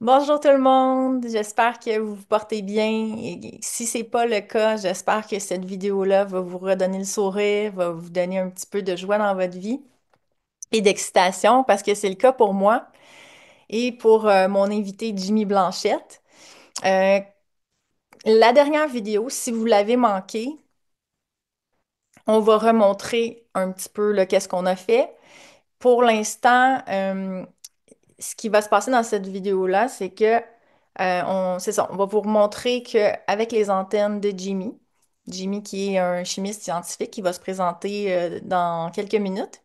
Bonjour tout le monde, j'espère que vous vous portez bien. Et si c'est pas le cas, j'espère que cette vidéo-là va vous redonner le sourire, va vous donner un petit peu de joie dans votre vie et d'excitation parce que c'est le cas pour moi et pour mon invité Jimmy Blanchette. Euh, la dernière vidéo, si vous l'avez manqué, on va remontrer un petit peu là, qu'est-ce qu'on a fait. Pour l'instant, ce qui va se passer dans cette vidéo-là, c'est que c'est ça, on va vous montrer qu'avec les antennes de Jimmy, Jimmy qui est un chimiste scientifique qui va se présenter dans quelques minutes,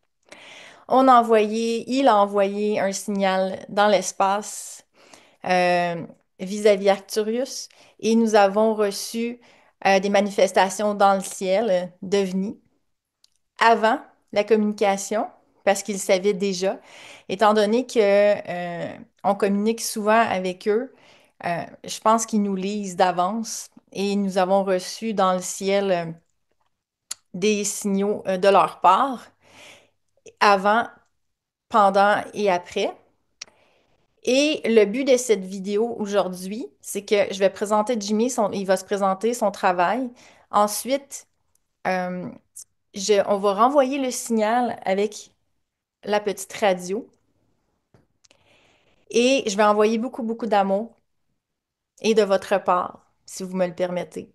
il a envoyé un signal dans l'espace euh, vis-à-vis Arcturus et nous avons reçu des manifestations dans le ciel d'OVNI avant la communication, parce qu'ils savaient déjà, étant donné que on communique souvent avec eux, je pense qu'ils nous lisent d'avance et nous avons reçu dans le ciel des signaux de leur part, avant, pendant et après. Et le but de cette vidéo aujourd'hui, c'est que je vais présenter Jimmy, il va se présenter son travail. Ensuite, euh, on va renvoyer le signal avec la petite radio. Et je vais envoyer beaucoup, beaucoup d'amour et de votre part, si vous me le permettez.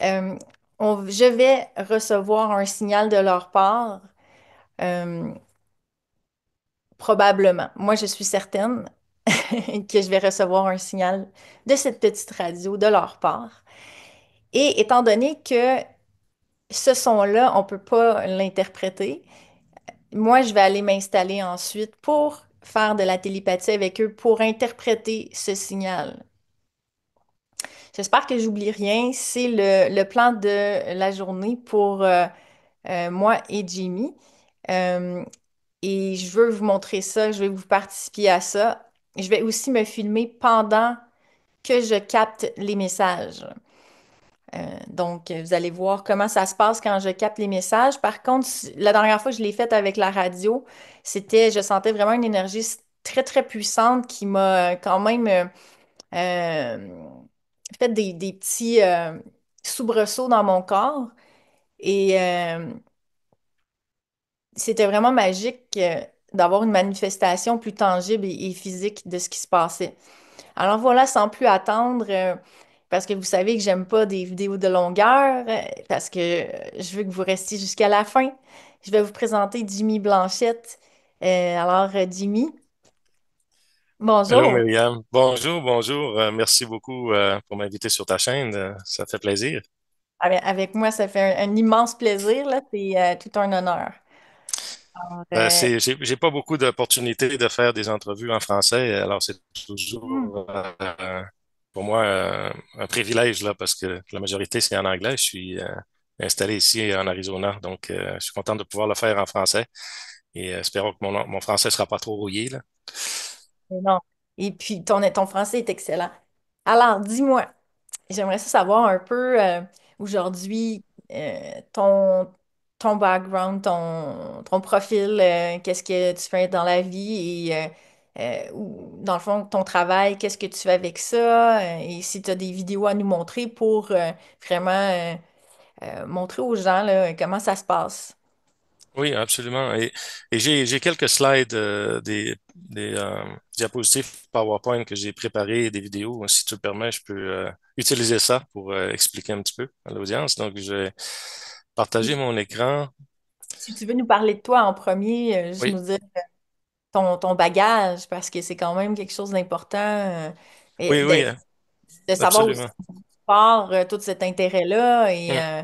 Euh, je vais recevoir un signal de leur part, euh, probablement. Moi, je suis certaine que je vais recevoir un signal de cette petite radio de leur part. Et étant donné que ce son-là, on ne peut pas l'interpréter, moi, je vais aller m'installer ensuite pour faire de la télépathie avec eux, pour interpréter ce signal. J'espère que j'oublie rien. C'est le plan de la journée pour moi et Jamie. Euh, et je veux vous montrer ça. Je vais vous participer à ça. Je vais aussi me filmer pendant que je capte les messages. Donc, vous allez voir comment ça se passe quand je capte les messages. Par contre, la dernière fois que je l'ai fait avec la radio, je sentais vraiment une énergie très, très puissante qui m'a quand même euh, fait des petits soubresauts dans mon corps et c'était vraiment magique d'avoir une manifestation plus tangible et physique de ce qui se passait. Alors voilà, sans plus attendre, parce que vous savez que j'aime pas des vidéos de longueur, parce que je veux que vous restiez jusqu'à la fin. Je vais vous présenter Jimmy Blanchette. Jimmy, Allô, bonjour. Myriam. Bonjour, bonjour. Merci beaucoup pour m'inviter sur ta chaîne. Ça fait plaisir. Avec moi, ça fait un immense plaisir, là. C'est tout un honneur. Alors, J'ai pas beaucoup d'opportunités de faire des entrevues en français, alors c'est hmm. toujours pour moi un privilège là, parce que la majorité c'est en anglais. Je suis installé ici en Arizona, donc je suis content de pouvoir le faire en français et espérons que mon français sera pas trop rouillé là. Mais non. Et puis, ton français est excellent. Alors, dis-moi, j'aimerais ça savoir un peu aujourd'hui ton background, ton profil, qu'est-ce que tu fais dans la vie et dans le fond, ton travail, qu'est-ce que tu fais avec ça et si tu as des vidéos à nous montrer pour vraiment montrer aux gens là, comment ça se passe. Oui, absolument. Et j'ai quelques slides, des diapositives PowerPoint que j'ai préparées, des vidéos. Si tu le permets, je peux utiliser ça pour expliquer un petit peu à l'audience. Donc, je vais partager mon écran. Si tu veux nous parler de toi en premier, juste Oui, nous dire ton bagage, parce que c'est quand même quelque chose d'important et oui, oui, de savoir aussi absolument. d'où part tout cet intérêt-là. Et Hum,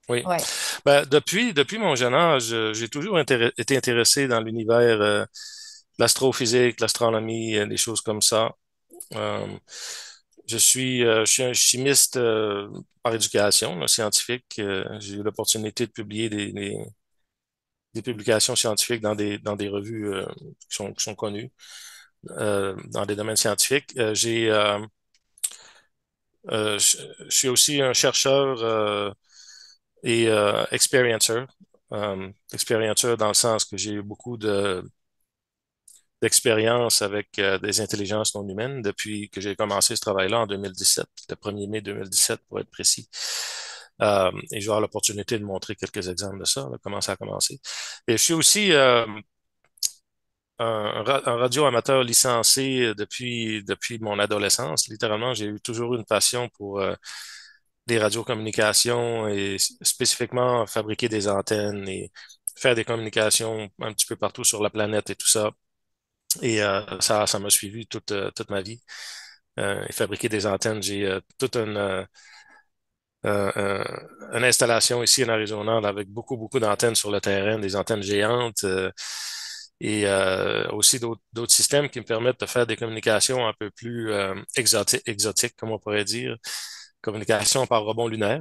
oui. ouais. Ben, depuis mon jeune âge, j'ai toujours été intéressé dans l'univers de l'astrophysique, l'astronomie, des choses comme ça. Euh, je suis un chimiste par éducation, là, scientifique. J'ai eu l'opportunité de publier des publications scientifiques dans des revues qui sont connues dans des domaines scientifiques. Je suis aussi un chercheur et experiencer. Experiencer dans le sens que j'ai eu beaucoup d'expérience avec des intelligences non humaines depuis que j'ai commencé ce travail-là en 2017, le 1er mai 2017 pour être précis. Et je vais avoir l'opportunité de montrer quelques exemples de ça, là, comment ça a commencé. Et je suis aussi un radio-amateur licencié depuis mon adolescence. Littéralement, j'ai eu toujours une passion pour des radiocommunications et spécifiquement fabriquer des antennes et faire des communications un petit peu partout sur la planète et tout ça. Et ça m'a suivi toute ma vie. Et fabriquer des antennes, j'ai toute une installation ici en Arizona là, avec beaucoup d'antennes sur le terrain, des antennes géantes et aussi d'autres systèmes qui me permettent de faire des communications un peu plus exotiques, comme on pourrait dire, communication par rebond lunaire,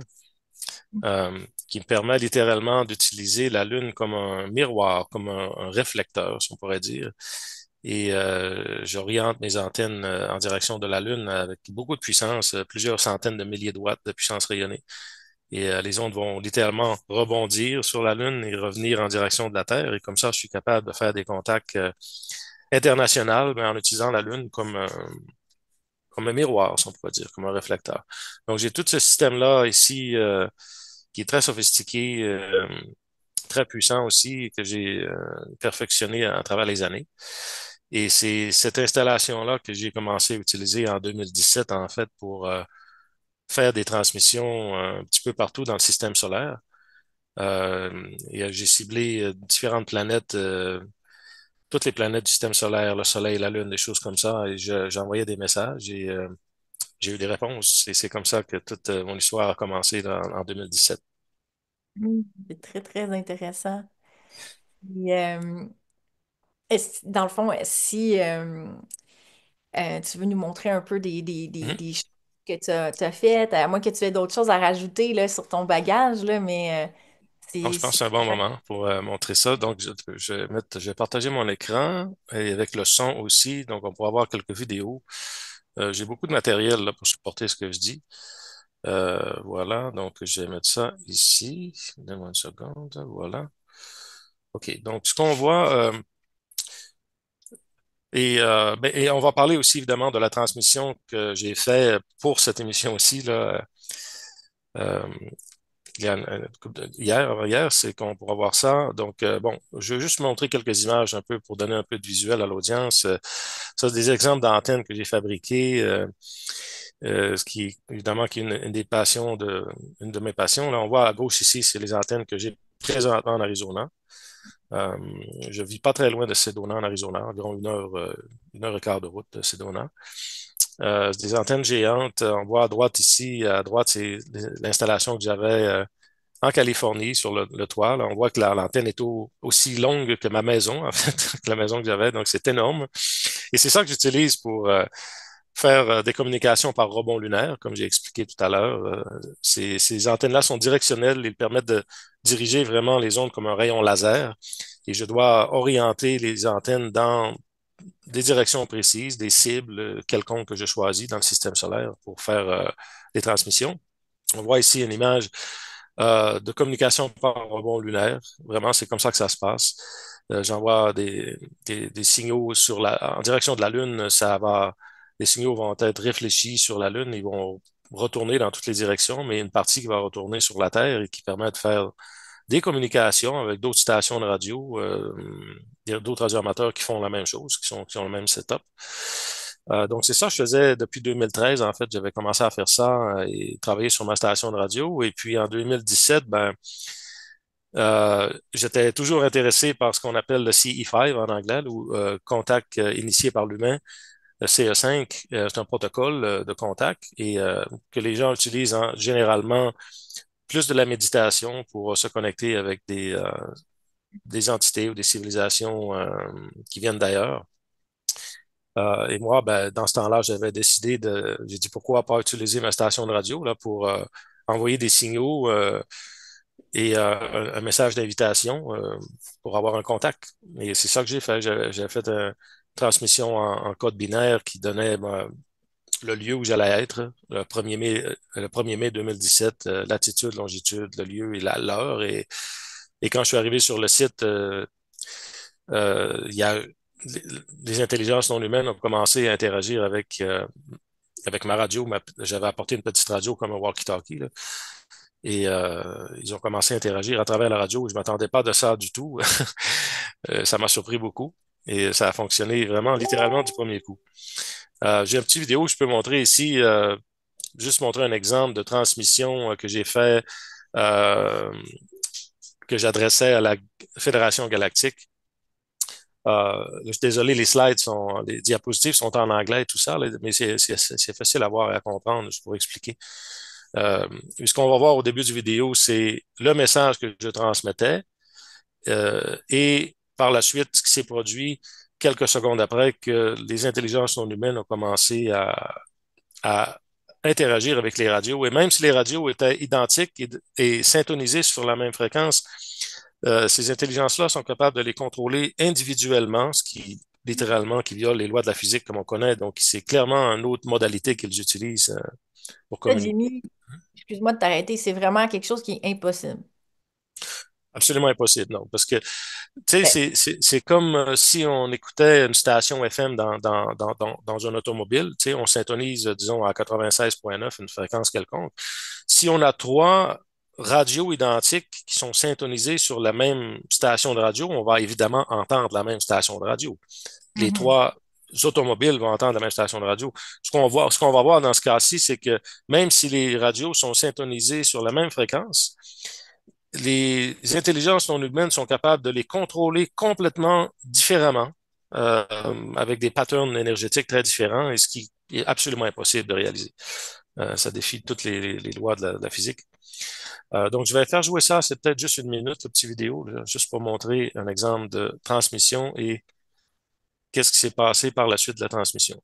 qui me permet littéralement d'utiliser la Lune comme un miroir, comme un réflecteur, si on pourrait dire. Et j'oriente mes antennes en direction de la Lune avec beaucoup de puissance, plusieurs centaines de milliers de watts de puissance rayonnée. Et les ondes vont littéralement rebondir sur la Lune et revenir en direction de la Terre. Et comme ça, je suis capable de faire des contacts internationaux, mais en utilisant la Lune comme un miroir, si on pourrait dire, comme un réflecteur. Donc, j'ai tout ce système-là ici qui est très sophistiqué, très puissant aussi, que j'ai perfectionné à travers les années. Et c'est cette installation-là que j'ai commencé à utiliser en 2017, en fait, pour faire des transmissions un petit peu partout dans le système solaire. Et j'ai ciblé différentes planètes, toutes les planètes du système solaire, le Soleil, la Lune, des choses comme ça, et j'envoyais des messages et j'ai eu des réponses. Et c'est comme ça que toute mon histoire a commencé en 2017. C'est très, très intéressant. Et, dans le fond, si tu veux nous montrer un peu Mhm. des choses que tu as faites, à moins que tu aies d'autres choses à rajouter là, sur ton bagage, là, mais Donc, je pense que c'est c'est un bon moment pour montrer ça. Donc, je vais partager mon écran et avec le son aussi. Donc, on pourra voir quelques vidéos. J'ai beaucoup de matériel là, pour supporter ce que je dis. Voilà, donc je vais mettre ça ici. Donne-moi une seconde. Voilà. OK, donc ce qu'on voit, et on va parler aussi évidemment de la transmission que j'ai fait pour cette émission aussi, là, euh, il y a hier, c'est qu'on pourra voir ça. Donc, bon, je vais juste montrer quelques images un peu pour donner un peu de visuel à l'audience. Ça, c'est des exemples d'antennes que j'ai fabriquées, ce qui, évidemment, qui est une des passions une de mes passions. Là, on voit à gauche ici, c'est les antennes que j'ai présentement en Arizona. Euh, je vis pas très loin de Sedona, en Arizona, environ une heure et quart de route de Sedona. C'est des antennes géantes. On voit à droite ici, à droite, c'est l'installation que j'avais en Californie sur le toit. Là, on voit que l'antenne est aussi longue que ma maison, en fait, que la maison que j'avais. Donc, c'est énorme. Et c'est ça que j'utilise pour faire des communications par rebond lunaire, comme j'ai expliqué tout à l'heure. Ces antennes-là sont directionnelles. Ils permettent de diriger vraiment les ondes comme un rayon laser. Et je dois orienter les antennes dans des directions précises, des cibles quelconques que je choisis dans le système solaire pour faire des transmissions. On voit ici une image de communication par rebond lunaire. Vraiment, c'est comme ça que ça se passe. J'envoie des signaux en direction de la Lune. Les signaux vont être réfléchis sur la Lune. Ils vont retourner dans toutes les directions, mais une partie qui va retourner sur la Terre et qui permet de faire des communications avec d'autres stations de radio, il y a d'autres radioamateurs qui font la même chose, qui ont le même setup. Donc, c'est ça que je faisais depuis 2013. En fait, j'avais commencé à faire ça et travailler sur ma station de radio. Et puis, en 2017, ben, j'étais toujours intéressé par ce qu'on appelle le CE5 en anglais, ou contact initié par l'humain. Le CE5, c'est un protocole de contact et que les gens utilisent généralement plus de la méditation pour se connecter avec des entités ou des civilisations qui viennent d'ailleurs. Et moi, ben, dans ce temps-là, j'ai dit pourquoi pas utiliser ma station de radio là, pour envoyer des signaux et un message d'invitation pour avoir un contact. Et c'est ça que j'ai fait. J'ai fait une transmission en code binaire qui donnait ben, le lieu où j'allais être, le 1er mai 2017, latitude, longitude, le lieu et l'heure. Et quand je suis arrivé sur le site, il y a les, les intelligences non humaines ont commencé à interagir avec ma radio. J'avais apporté une petite radio comme un walkie-talkie, là. Et ils ont commencé à interagir à travers la radio. Je m'attendais pas de ça du tout. Ça m'a surpris beaucoup. Et ça a fonctionné vraiment littéralement du premier coup. J'ai un petit vidéo que je peux montrer ici, juste montrer un exemple de transmission que j'ai fait, euh, que j'adressais à la Fédération galactique. Je suis désolé, les diapositives sont en anglais et tout ça, là, mais c'est facile à voir et à comprendre, je pourrais expliquer. Euh, Ce qu'on va voir au début du vidéo, c'est le message que je transmettais et par la suite, ce qui s'est produit quelques secondes après que les intelligences non humaines ont commencé à interagir avec les radios. Et même si les radios étaient identiques et syntonisées sur la même fréquence, ces intelligences-là sont capables de les contrôler individuellement, ce qui littéralement qui viole les lois de la physique comme on connaît. Donc, c'est clairement une autre modalité qu'ils utilisent pour Là, communiquer. Jimmy, excuse-moi de t'arrêter, c'est vraiment quelque chose qui est impossible. Absolument impossible, non. Parce que, tu sais, Ben, c'est comme si on écoutait une station FM dans un automobile. Tu sais, on syntonise, disons, à 96,9, une fréquence quelconque. Si on a trois radios identiques qui sont syntonisées sur la même station de radio, on va évidemment entendre la même station de radio. Les mhm. trois automobiles vont entendre la même station de radio. Ce qu'on va voir dans ce cas-ci, c'est que même si les radios sont syntonisées sur la même fréquence, les intelligences non humaines sont capables de les contrôler complètement différemment, euh, avec des patterns énergétiques très différents, et ce qui est absolument impossible de réaliser. Ça défie toutes les lois de la physique. Donc, je vais faire jouer ça, c'est peut-être juste une minute, le petit vidéo, là, juste pour montrer un exemple de transmission et qu'est-ce qui s'est passé par la suite de la transmission.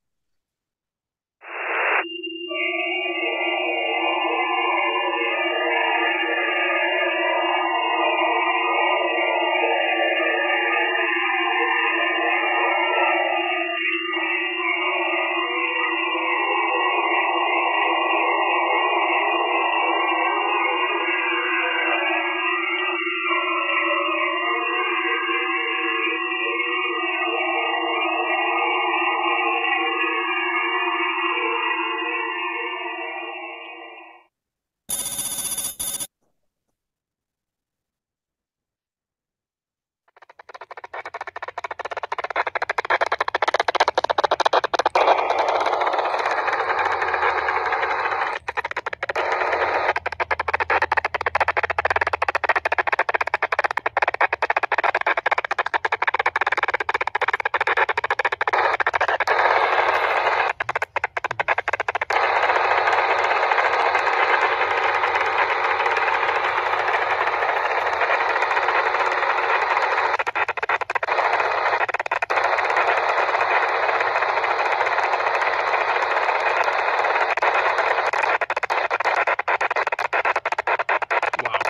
Wow.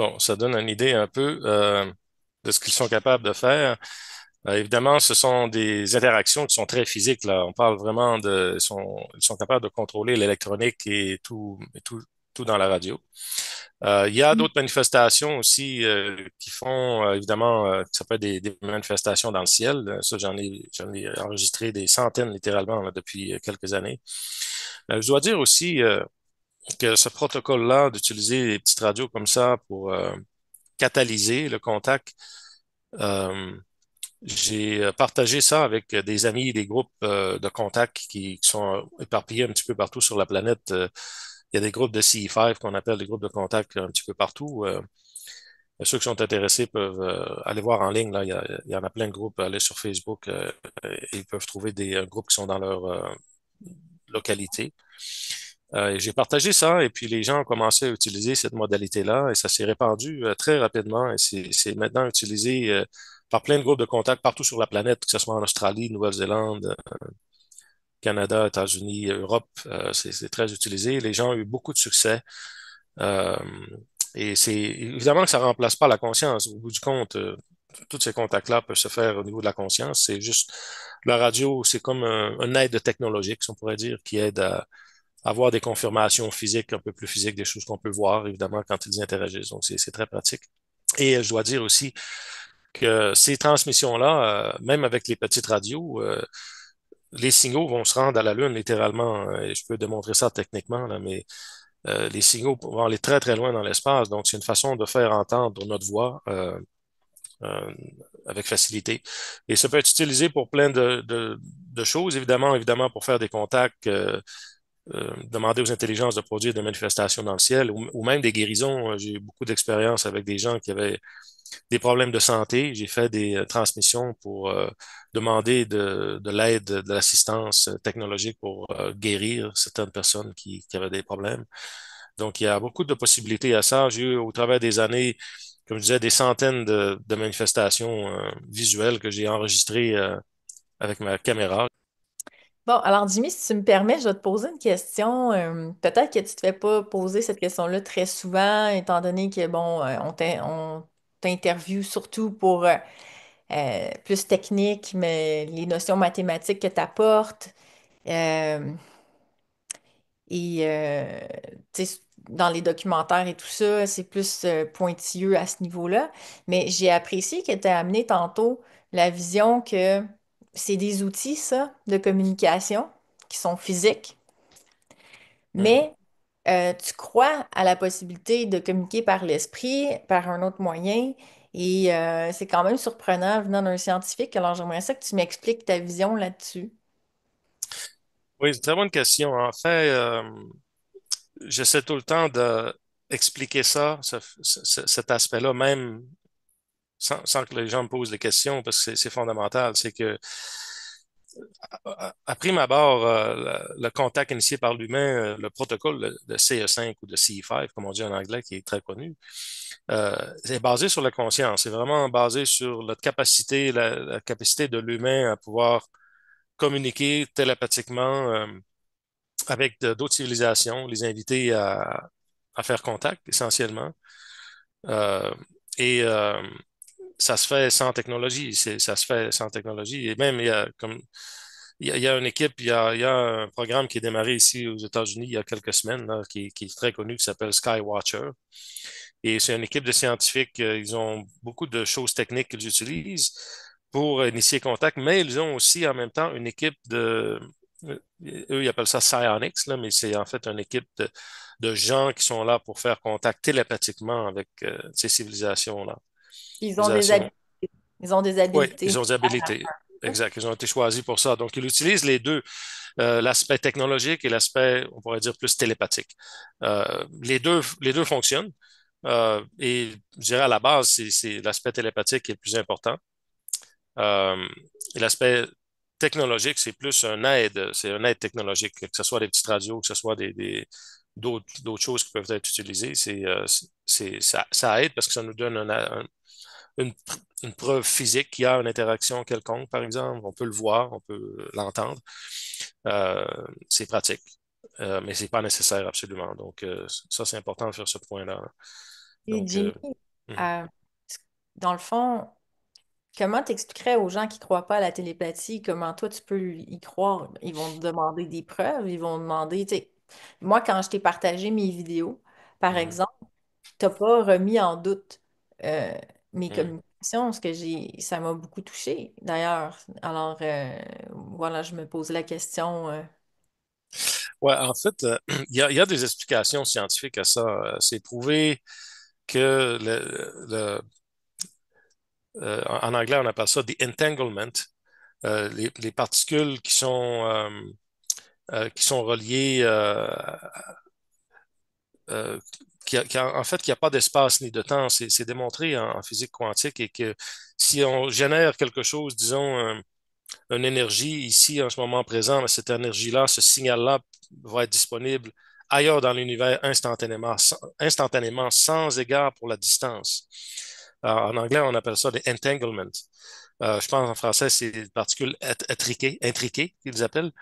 Bon, ça donne une idée un peu de ce qu'ils sont capables de faire. Évidemment, ce sont des interactions qui sont très physiques, là. On parle vraiment ils sont capables de contrôler l'électronique tout dans la radio. Il y a d'autres manifestations aussi qui font, évidemment, ça peut être des manifestations dans le ciel. Ça, j'en ai enregistré des centaines littéralement là, depuis quelques années. Je dois dire aussi que ce protocole-là, d'utiliser des petites radios comme ça pour catalyser le contact, euh, j'ai partagé ça avec des amis, des groupes de contacts qui sont éparpillés un petit peu partout sur la planète. Il y a des groupes de CE5 qu'on appelle des groupes de contacts un petit peu partout. Ceux qui sont intéressés peuvent aller voir en ligne. Là, il y en a plein de groupes. Aller sur Facebook, et ils peuvent trouver des groupes qui sont dans leur localité. Et j'ai partagé ça et puis les gens ont commencé à utiliser cette modalité-là et ça s'est répandu très rapidement et c'est maintenant utilisé par plein de groupes de contacts partout sur la planète, que ce soit en Australie, Nouvelle-Zélande. Canada, États-Unis, Europe, c'est très utilisé. Les gens ont eu beaucoup de succès. Euh, et c'est évidemment que ça remplace pas la conscience. Au bout du compte, tous ces contacts-là peuvent se faire au niveau de la conscience. C'est juste la radio, c'est comme un aide technologique, si on pourrait dire, qui aide à avoir des confirmations physiques, un peu plus physiques, des choses qu'on peut voir, évidemment, quand ils interagissent. Donc, c'est très pratique. Et je dois dire aussi que ces transmissions-là, même avec les petites radios, les signaux vont se rendre à la Lune littéralement. Et je peux démontrer ça techniquement, là, mais les signaux vont aller très, très loin dans l'espace. Donc, c'est une façon de faire entendre notre voix euh, avec facilité. Et ça peut être utilisé pour plein de choses, évidemment pour faire des contacts, demander aux intelligences de produire des manifestations dans le ciel ou même des guérisons. J'ai eu beaucoup d'expérience avec des gens qui avaient des problèmes de santé. J'ai fait des transmissions pour demander de l'aide, de l'assistance technologique pour guérir certaines personnes qui avaient des problèmes. Donc, il y a beaucoup de possibilités à ça. J'ai eu au travers des années, comme je disais, des centaines de manifestations visuelles que j'ai enregistrées avec ma caméra. Bon, alors Jimmy, si tu me permets, je vais te poser une question. Peut-être que tu te fais pas poser cette question-là très souvent, étant donné que, bon, on t'interviewe surtout pour plus technique, mais les notions mathématiques que tu apportes. Et tu sais, dans les documentaires et tout ça, c'est plus pointilleux à ce niveau-là. Mais j'ai apprécié que tu as amené tantôt la vision que c'est des outils, ça, de communication qui sont physiques. Mhm. Mais tu crois à la possibilité de communiquer par l'esprit, par un autre moyen. Et c'est quand même surprenant venant d'un scientifique. Alors j'aimerais ça que tu m'expliques ta vision là-dessus. Oui, c'est une très bonne question. En fait, j'essaie tout le temps d'expliquer ça, cet aspect-là, même sans que les gens me posent des questions, parce que c'est fondamental. C'est que, à prime abord, le contact initié par l'humain, le protocole de CE5 ou de CE5, comme on dit en anglais, qui est très connu, c'est basé sur la conscience. C'est vraiment basé sur notre capacité, la capacité de l'humain à pouvoir communiquer télépathiquement avec d'autres civilisations, les inviter à faire contact essentiellement. Euh, et ça se fait sans technologie. Ça se fait sans technologie. Et même, il y a une équipe, il y a un programme qui est démarré ici aux États-Unis il y a quelques semaines, là, qui est très connu, qui s'appelle Skywatcher. Et c'est une équipe de scientifiques. Ils ont beaucoup de choses techniques qu'ils utilisent pour initier contact, mais ils ont aussi en même temps une équipe eux, ils appellent ça psionics, là, mais c'est en fait une équipe de gens qui sont là pour faire contact télépathiquement avec ces civilisations-là. Ils ont des Civilisations. habi- ils ont des Oui, habilités. ils ont des habilités. Exact. Ils ont été choisis pour ça. Donc, ils utilisent les deux, l'aspect technologique et l'aspect, on pourrait dire, plus télépathique. Les deux fonctionnent. Et je dirais à la base, c'est l'aspect télépathique qui est le plus important. Euh, et l'aspect technologique, c'est un aide technologique, que ce soit des petites radios, que ce soit d'autres choses qui peuvent être utilisées. Ça aide parce que ça nous donne une, une preuve physique qu'il y a une interaction quelconque, par exemple. On peut le voir, on peut l'entendre. Euh, c'est pratique, mais c'est pas nécessaire absolument. Donc, ça, c'est important de faire ce point-là. Et Donc, Jimmy, mhm, euh, dans le fond, comment t'expliquerais aux gens qui croient pas à la télépathie, comment toi tu peux y croire? Ils vont te demander des preuves, ils vont demander, tu sais, moi quand je t'ai partagé mes vidéos, par mhm, exemple, t'as pas remis en doute euh, mes mhm. communications, ça m'a beaucoup touchée d'ailleurs. Alors voilà, je me posais la question. Ouais, en fait, il y a des explications scientifiques à ça. C'est prouvé que en anglais, on appelle ça the entanglement. Les particules qui sont reliées, euh, en fait, qu'il n'y a pas d'espace ni de temps. C'est démontré en physique quantique et que si on génère quelque chose, disons, une énergie ici en ce moment présent, mais cette énergie-là, ce signal-là va être disponible ailleurs dans l'univers instantanément, instantanément, sans égard pour la distance. En anglais, on appelle ça des entanglements. Je pense en français, c'est des particules intriquées, qu'ils appellent.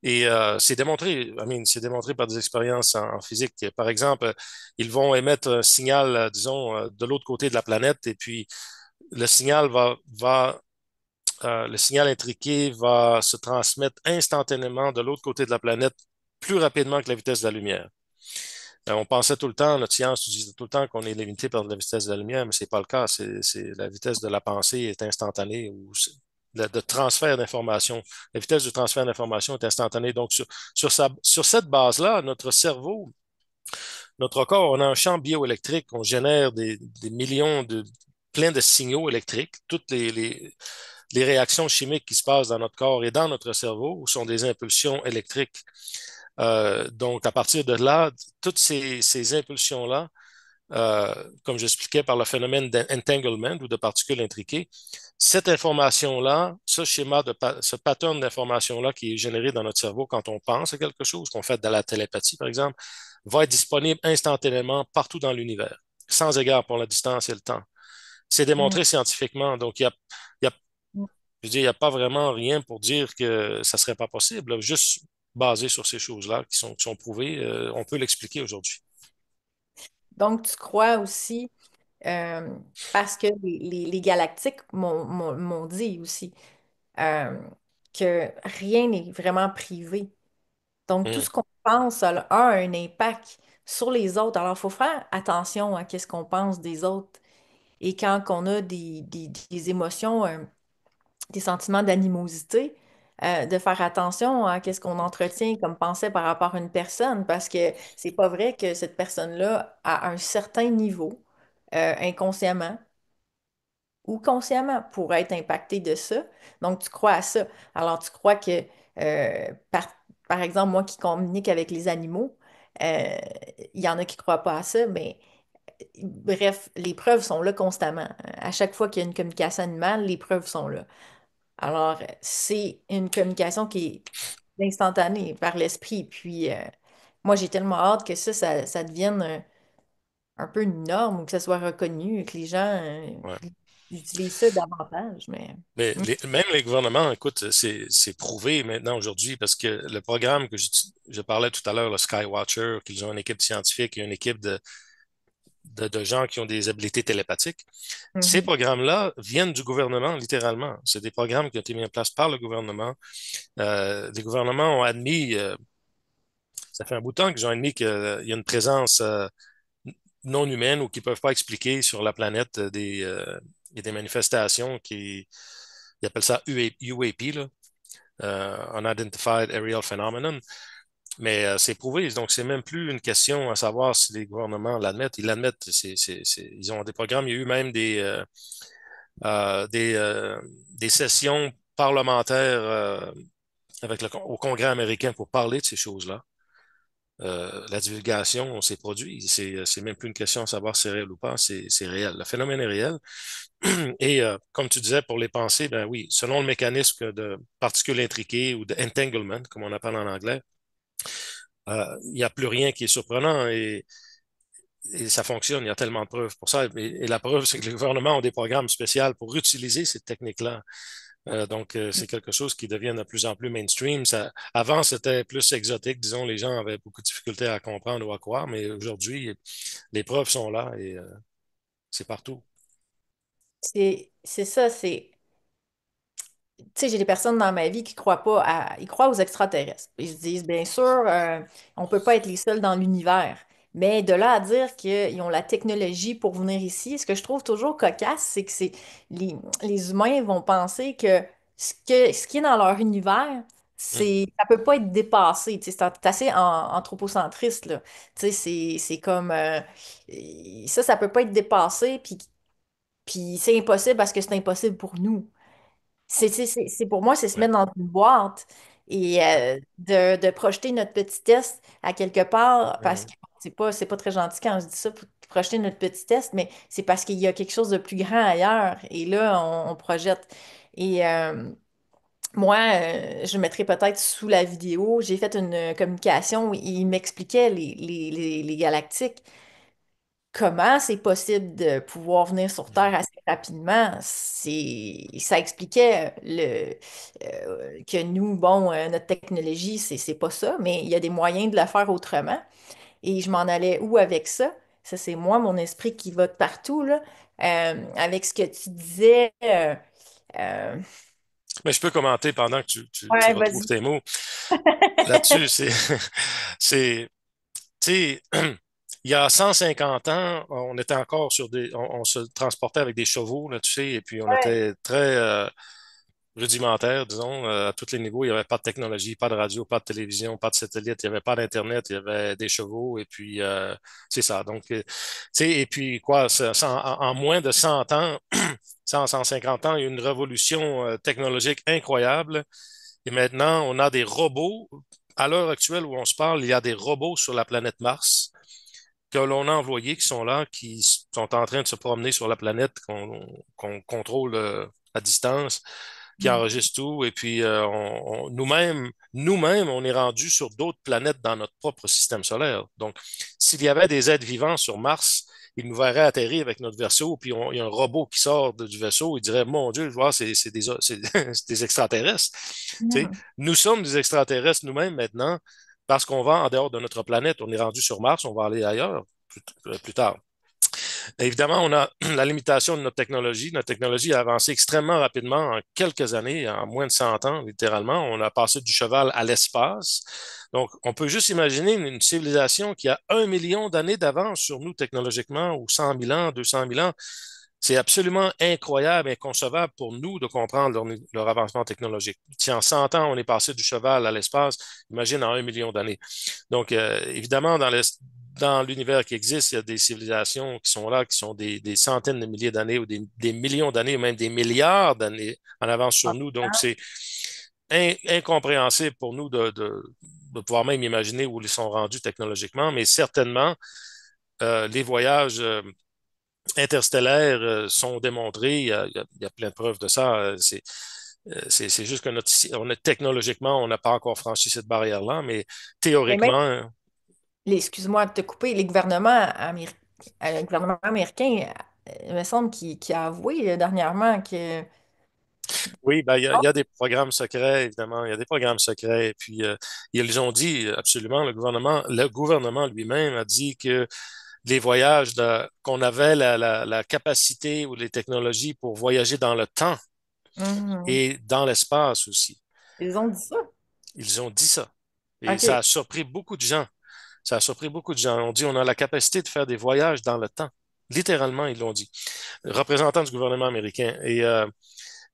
Et c'est démontré, c'est démontré par des expériences en physique. Par exemple, ils vont émettre un signal, disons, de l'autre côté de la planète, et puis le signal le signal intriqué va se transmettre instantanément de l'autre côté de la planète plus rapidement que la vitesse de la lumière. On pensait tout le temps, notre science disait tout le temps qu'on est limité par la vitesse de la lumière, mais c'est pas le cas. La vitesse de la pensée est instantanée ou de transfert d'information. La vitesse du transfert d'information est instantanée. Donc, sur cette base-là, notre cerveau, notre corps, on a un champ bioélectrique, on génère des millions plein de signaux électriques. Toutes les réactions chimiques qui se passent dans notre corps et dans notre cerveau sont des impulsions électriques. Donc, à partir de là, toutes ces impulsions-là, comme j'expliquais par le phénomène d'entanglement ou de particules intriquées, cette information-là, ce pattern d'information-là qui est généré dans notre cerveau quand on pense à quelque chose, qu'on fait de la télépathie, par exemple, va être disponible instantanément partout dans l'univers, sans égard pour la distance et le temps. C'est Mm. démontré scientifiquement, donc il y a, je veux dire, il y a pas vraiment rien pour dire que ça serait pas possible, là. Juste basé sur ces choses-là qui sont prouvées, on peut l'expliquer aujourd'hui. Donc, tu crois aussi, euh, parce que les galactiques m'ont dit aussi, euh, que rien n'est vraiment privé. Donc, tout Hmm. ce qu'on pense a un impact sur les autres. Alors, il faut faire attention à ce qu'on pense des autres. Et quand on a des émotions, des sentiments d'animosité, de faire attention à ce qu'on entretient comme pensée par rapport à une personne, parce que c'est pas vrai que cette personne-là, à un certain niveau, inconsciemment ou consciemment, pourrait être impactée de ça. Donc, tu crois à ça. Alors, tu crois que, par exemple, moi qui communique avec les animaux, euh, il y en a qui croient pas à ça, mais bref, les preuves sont là constamment. À chaque fois qu'il y a une communication animale, les preuves sont là. Alors, c'est une communication qui est instantanée par l'esprit. Puis, moi, j'ai tellement hâte que ça devienne un peu une norme ou que ça soit reconnu et que les gens Ouais. utilisent ça davantage. Mais Mais même les gouvernements, écoute, c'est prouvé maintenant aujourd'hui parce que le programme que je parlais tout à l'heure, le Skywatcher, qu'ils ont une équipe scientifique et une équipe de gens qui ont des habiletés télépathiques, ces Mhm, programmes-là viennent du gouvernement, littéralement. C'est des programmes qui ont été mis en place par le gouvernement. Les gouvernements ont admis, ça fait un bout de temps qu'ils ont admis qu'il y a une présence non humaine ou qui ne peuvent pas expliquer sur la planète il y a des manifestations ils appellent ça UAP, là, Unidentified Aerial Phenomenon. Mais c'est prouvé, donc c'est même plus une question à savoir si les gouvernements l'admettent. Ils l'admettent. Ils ont des programmes. Il y a eu même euh, des, euh, des sessions parlementaires au Congrès américain pour parler de ces choses-là. La divulgation s'est produite. C'est même plus une question de savoir si c'est réel ou pas, c'est réel. Le phénomène est réel. Et comme tu disais, pour les pensées, ben oui, selon le mécanisme de particules intriquées ou de entanglement, comme on appelle en anglais, il n'y a plus rien qui est surprenant et ça fonctionne. Il y a tellement de preuves pour ça. Et la preuve, c'est que les gouvernements ont des programmes spéciaux pour utiliser cette technique-là. Donc, c'est quelque chose qui devient de plus en plus mainstream. Avant, c'était plus exotique, disons, les gens avaient beaucoup de difficultés à comprendre ou à croire, mais aujourd'hui, les preuves sont là et c'est partout. c'est ça, c'est tu sais, j'ai des personnes dans ma vie qui croient pas ils croient aux extraterrestres. Ils se disent, bien sûr, on peut pas être les seuls dans l'univers. Mais de là à dire qu'ils ont la technologie pour venir ici, ce que je trouve toujours cocasse, c'est que les humains vont penser que ce qui est dans leur univers, Mm. ça peut pas être dépassé. Tu sais, c'est assez anthropocentriste, là. Tu sais, c'est comme, ça peut pas être dépassé, puis c'est impossible parce que c'est impossible pour nous. Pour moi, c'est se Ouais, mettre dans une boîte et ouais, de projeter notre petit test à quelque part parce ouais, que c'est pas très gentil quand je dis ça, pour projeter notre petit test, mais c'est parce qu'il y a quelque chose de plus grand ailleurs et là, on projette. Et moi, je mettrais peut-être sous la vidéo, j'ai fait une communication où il m'expliquait les galactiques. comment c'est possible de pouvoir venir sur Terre assez rapidement? Ça expliquait que nous, bon, notre technologie, c'est pas ça, mais il y a des moyens de le faire autrement. Et je m'en allais où avec ça? Ça, c'est moi, mon esprit qui va de partout, là. Avec ce que tu disais. Euh, Mais je peux commenter pendant que tu ouais, retrouves vas-y. tes mots. Là-dessus, c'est, tu sais, il y a 150 ans, on était encore on se transportait avec des chevaux, là, tu sais, et puis on Ouais. était très rudimentaire, disons, à tous les niveaux. Il n'y avait pas de technologie, pas de radio, pas de télévision, pas de satellite, il n'y avait pas d'Internet, il y avait des chevaux, et puis c'est ça. Donc, tu sais, et puis quoi, en moins de 100 ans, 150 ans, il y a eu une révolution technologique incroyable. Et maintenant, on a des robots. À l'heure actuelle où on se parle, il y a des robots sur la planète Mars que l'on a envoyés qui sont là, qui sont en train de se promener sur la planète, qu'on contrôle à distance, qui enregistrent tout. Et puis, nous-mêmes, on est rendu sur d'autres planètes dans notre propre système solaire. Donc, s'il y avait des êtres vivants sur Mars, ils nous verraient atterrir avec notre vaisseau, puis il y a un robot qui sort du vaisseau, il dirait, Mon Dieu, je vois, c'est des extraterrestres. Tu sais, Mhm. nous sommes des extraterrestres nous-mêmes maintenant, parce qu'on va en dehors de notre planète. On est rendu sur Mars, on va aller ailleurs plus tard. Évidemment, on a la limitation de notre technologie. Notre technologie a avancé extrêmement rapidement en quelques années, en moins de 100 ans, littéralement. On a passé du cheval à l'espace. Donc, on peut juste imaginer une civilisation qui a 1 million d'années d'avance sur nous technologiquement, ou 100 000 ans, 200 000 ans. C'est absolument incroyable, inconcevable pour nous de comprendre leur avancement technologique. Si en 100 ans, on est passé du cheval à l'espace, imagine en 1 million d'années. Donc, évidemment, dans l'univers qui existe, il y a des civilisations qui sont là, qui sont des centaines de milliers d'années ou des millions d'années ou même des milliards d'années en avance sur nous. Donc, c'est incompréhensible pour nous de pouvoir même imaginer où ils sont rendus technologiquement, mais certainement, les voyages interstellaires sont démontrés. Il y a plein de preuves de ça. C'est juste que technologiquement, on n'a pas encore franchi cette barrière-là, mais Mais même, théoriquement, excuse-moi de te couper, le gouvernement américain, il me semble qu'il a avoué dernièrement que. oui, ben, il y a des programmes secrets, évidemment, il y a des programmes secrets. Et puis, ils ont dit absolument, le gouvernement lui-même a dit que les voyages, qu'on avait la capacité ou les technologies pour voyager dans le temps Mhm. et dans l'espace aussi. Ils ont dit ça. Ils ont dit ça. Et ça a OK. surpris beaucoup de gens. Ça a surpris beaucoup de gens. On dit on a la capacité de faire des voyages dans le temps. Littéralement, ils l'ont dit. Représentant du gouvernement américain. Et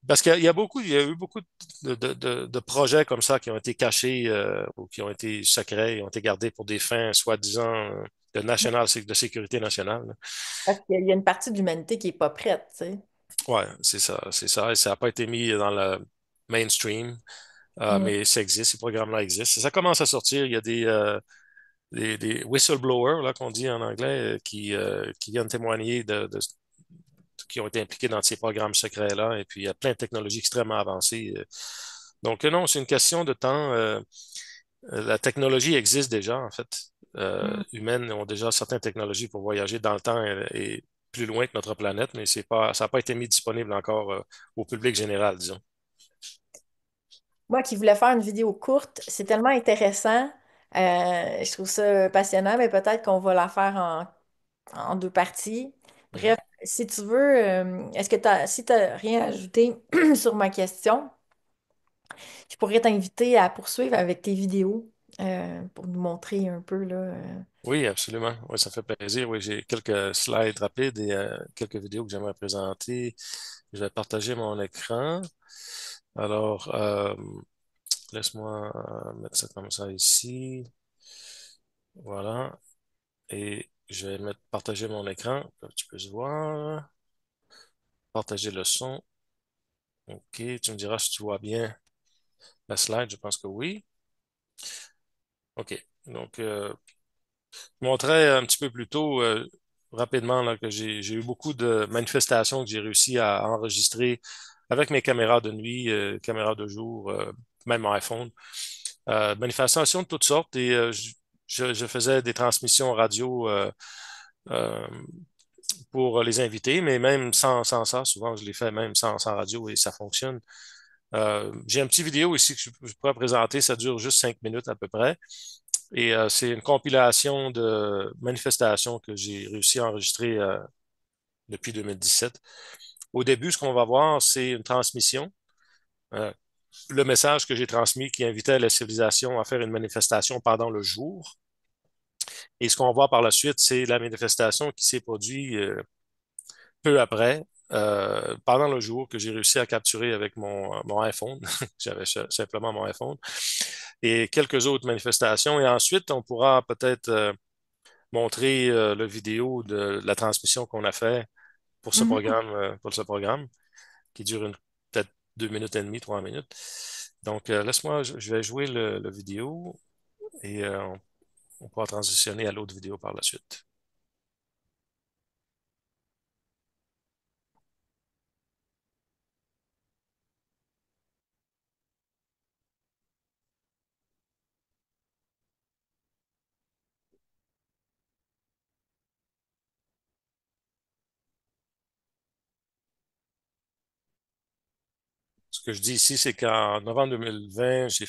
parce il y a eu beaucoup de projets comme ça qui ont été cachés ou qui ont été secrets, et ont été gardés pour des fins soi-disant de sécurité nationale. Parce qu'il y a une partie de l'humanité qui n'est pas prête, tu sais. Ouais, c'est ça, c'est ça. Et ça n'a pas été mis dans le mainstream, Mm. mais ça existe, ces programmes-là existent. Et ça commence à sortir. Il y a des whistleblowers, là, qu'on dit en anglais, qui viennent témoigner qui ont été impliqués dans ces programmes secrets-là. Et puis, il y a plein de technologies extrêmement avancées. Donc, non, c'est une question de temps. La technologie existe déjà, en fait. Mm. Humaines ont déjà certaines technologies pour voyager dans le temps et plus loin que notre planète, mais ça n'a pas été mis disponible encore au public général, disons. Moi qui voulais faire une vidéo courte, c'est tellement intéressant. Je trouve ça passionnant, mais peut-être qu'on va la faire en deux parties. Mhm. Bref, si tu veux, est-ce que si tu n'as rien à ajouter sur ma question, je pourrais t'inviter à poursuivre avec tes vidéos pour nous montrer un peu là. Oui, absolument. Oui, ça fait plaisir. Oui, j'ai quelques slides rapides et quelques vidéos que j'aimerais présenter. Je vais partager mon écran. Alors, laisse-moi mettre ça comme ça ici. Voilà. Et je vais partager mon écran, comme tu peux voir. Partager le son. OK. Tu me diras si tu vois bien la slide. Je pense que oui. OK. Donc, je montrais un petit peu plus tôt, rapidement, là, que j'ai eu beaucoup de manifestations que j'ai réussi à enregistrer avec mes caméras de nuit, caméras de jour, même iPhone. Manifestations de toutes sortes et je faisais des transmissions radio euh, pour les invités, mais même sans ça, souvent je les fais même sans radio et ça fonctionne. J'ai un petit vidéo ici que je pourrais présenter, ça dure juste 5 minutes à peu près. Et c'est une compilation de manifestations que j'ai réussi à enregistrer depuis 2017. Au début, ce qu'on va voir, c'est une transmission. Euh, le message que j'ai transmis qui invitait la civilisation à faire une manifestation pendant le jour. Et ce qu'on voit par la suite, c'est la manifestation qui s'est produite peu après, pendant le jour, que j'ai réussi à capturer avec mon iPhone. J'avais simplement mon iPhone. Et quelques autres manifestations. Et ensuite, on pourra peut-être montrer la vidéo de la transmission qu'on a fait Mhm. pour ce programme, qui dure peut-être 2 minutes et demie, 3 minutes. Donc, laisse-moi, je vais jouer le vidéo et on pourra transitionner à l'autre vidéo par la suite. Ce que je dis ici, c'est qu'en novembre 2020, j'ai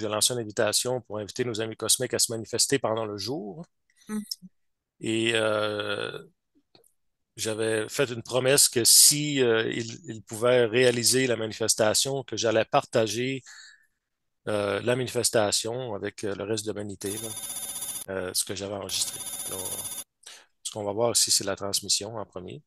lancé une invitation pour inviter nos amis cosmiques à se manifester pendant le jour. Et j'avais fait une promesse que si ils pouvaient réaliser la manifestation, que j'allais partager la manifestation avec le reste de l'humanité, là, ce que j'avais enregistré. Alors, ce qu'on va voir ici, c'est la transmission en premier.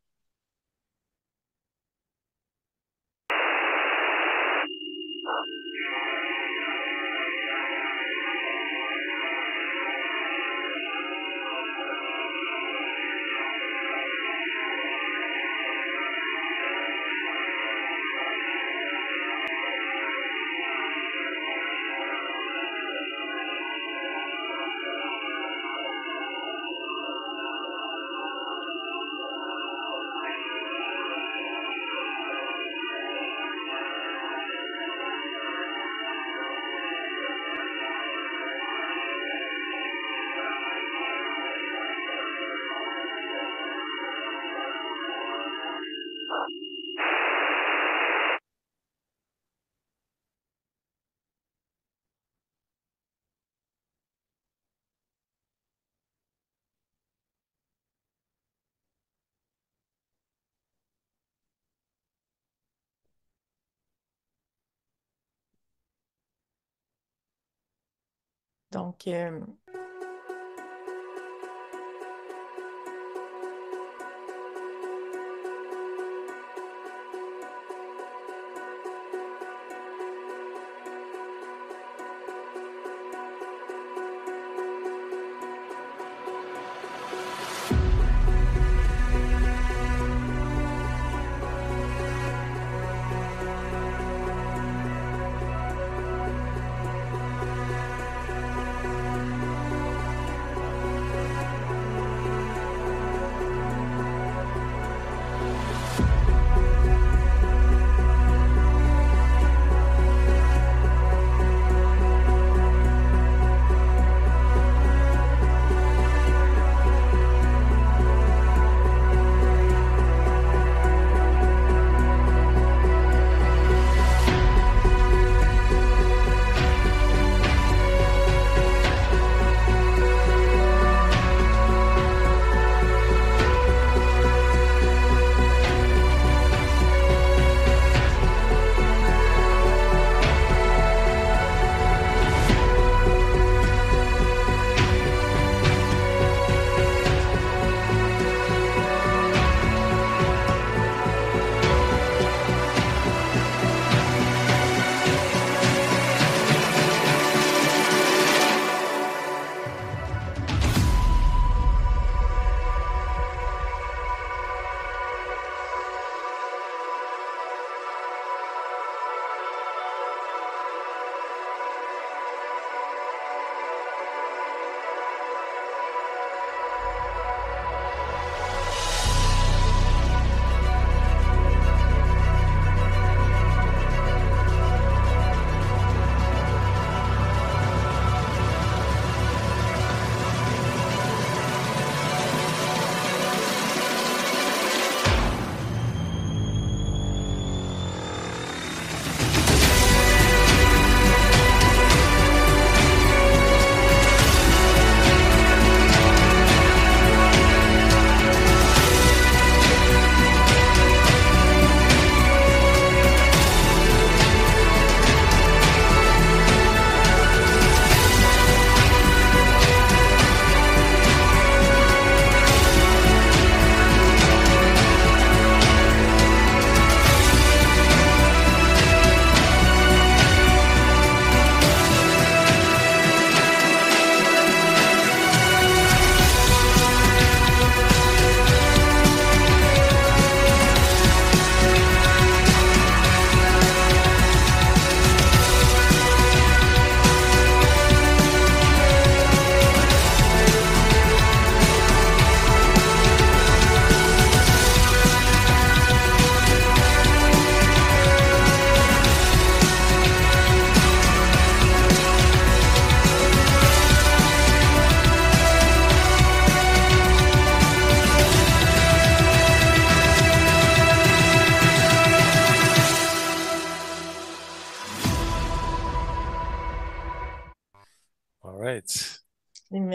Donc,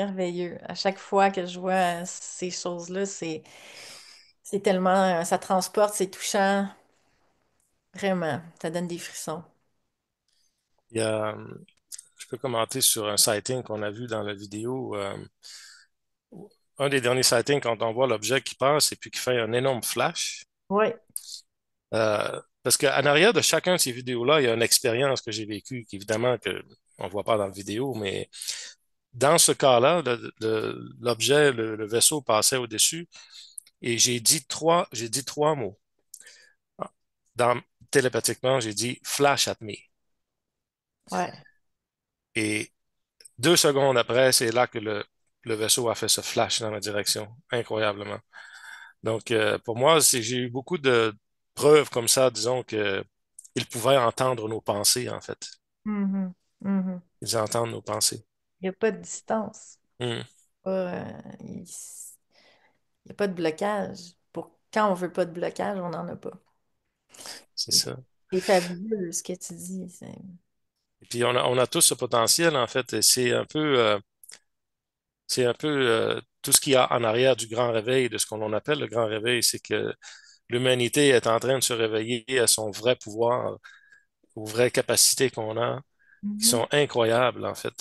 merveilleux. À chaque fois que je vois ces choses-là, c'est tellement, ça transporte, c'est touchant, vraiment, ça donne des frissons. Il y a, je peux commenter sur un sighting qu'on a vu dans la vidéo. Un des derniers sightings, quand on voit l'objet qui passe et puis qui fait un énorme flash. Oui. Parce qu'en arrière de chacun de ces vidéos-là, il y a une expérience que j'ai vécue, qu'évidemment que on ne voit pas dans la vidéo, mais dans ce cas-là, l'objet, le vaisseau passait au-dessus et j'ai dit trois mots. Dans, télépathiquement, j'ai dit flash at me. Ouais. Et 2 secondes après, c'est là que le vaisseau a fait ce flash dans ma direction, incroyablement. Donc, pour moi, j'ai eu beaucoup de preuves comme ça, disons que il pouvait entendre nos pensées, en fait. Mhm. Mhm. Ils entendent nos pensées. Il n'y a pas de distance. Hmm, Pas, il n'y a pas de blocage. Quand on veut pas de blocage, on n'en a pas. c'est ça. C'est fabuleux ce que tu dis. Et puis, on a tous ce potentiel, en fait. Et c'est un peu tout ce qu'il y a en arrière du grand réveil, de ce qu'on appelle le grand réveil, c'est que l'humanité est en train de se réveiller à son vrai pouvoir, aux vraies capacités qu'on a, qui Mhm. sont incroyables, en fait.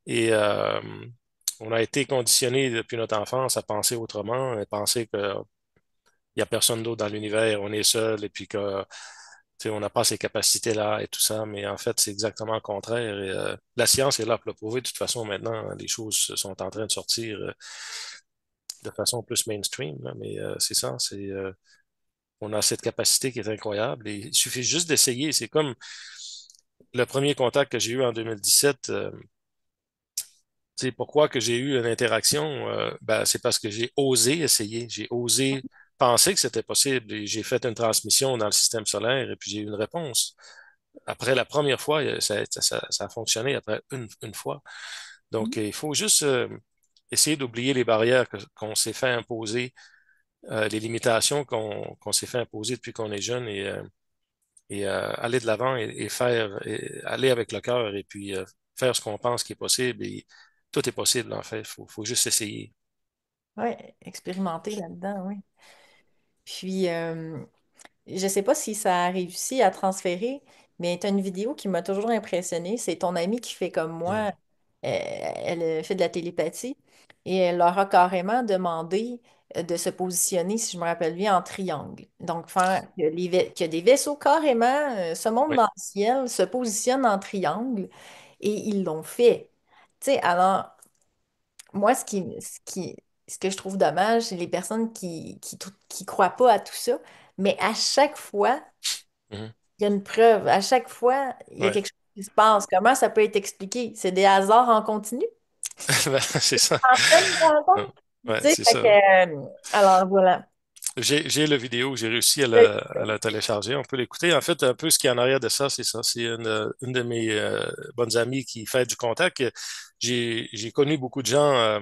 Et on a été conditionné depuis notre enfance à penser autrement, à penser qu'il n'y a personne d'autre dans l'univers, on est seul, et puis que tu sais, on n'a pas ces capacités-là et tout ça, mais en fait, c'est exactement le contraire. Et, la science est là pour le prouver. De toute façon, maintenant, les choses sont en train de sortir de façon plus mainstream, là, mais c'est ça, on a cette capacité qui est incroyable et il suffit juste d'essayer. C'est comme le premier contact que j'ai eu en 2017. Tu sais, pourquoi que j'ai eu une interaction? Ben, c'est parce que j'ai osé essayer, j'ai osé penser que c'était possible et j'ai fait une transmission dans le système solaire et puis j'ai eu une réponse. Après la première fois, ça a fonctionné après une fois. Donc, il faut juste essayer d'oublier les barrières qu'on s'est fait imposer, les limitations qu'on s'est fait imposer depuis qu'on est jeune et aller de l'avant et faire, aller avec le cœur et puis faire ce qu'on pense qui est possible. Et tout est possible, en fait. Faut juste essayer. Oui, expérimenter là-dedans, oui. Puis, je sais pas si ça a réussi à transférer, mais tu as une vidéo qui m'a toujours impressionnée. C'est ton amie qui fait comme Mm. moi. Elle fait de la télépathie et elle leur a carrément demandé de se positionner, si je me rappelle bien, en triangle. Donc, faire que des vaisseaux carrément se montent Oui. dans le ciel, se positionnent en triangle et ils l'ont fait. Tu sais, alors, moi, ce que je trouve dommage, c'est les personnes qui croient pas à tout ça, mais à chaque fois, Mhm. il y a une preuve. À chaque fois, il y a Ouais. quelque chose qui se passe. Comment ça peut être expliqué? C'est des hasards en continu? Ben, c'est ça. Centaines de Ouais, rencontres? ouais, Tu sais, c'est fait ça. que, alors voilà. J'ai la vidéo, j'ai réussi Oui. à la télécharger. On peut l'écouter. En fait, un peu ce qui est en arrière de ça, c'est ça. C'est une de mes bonnes amies qui fait du contact. J'ai connu beaucoup de gens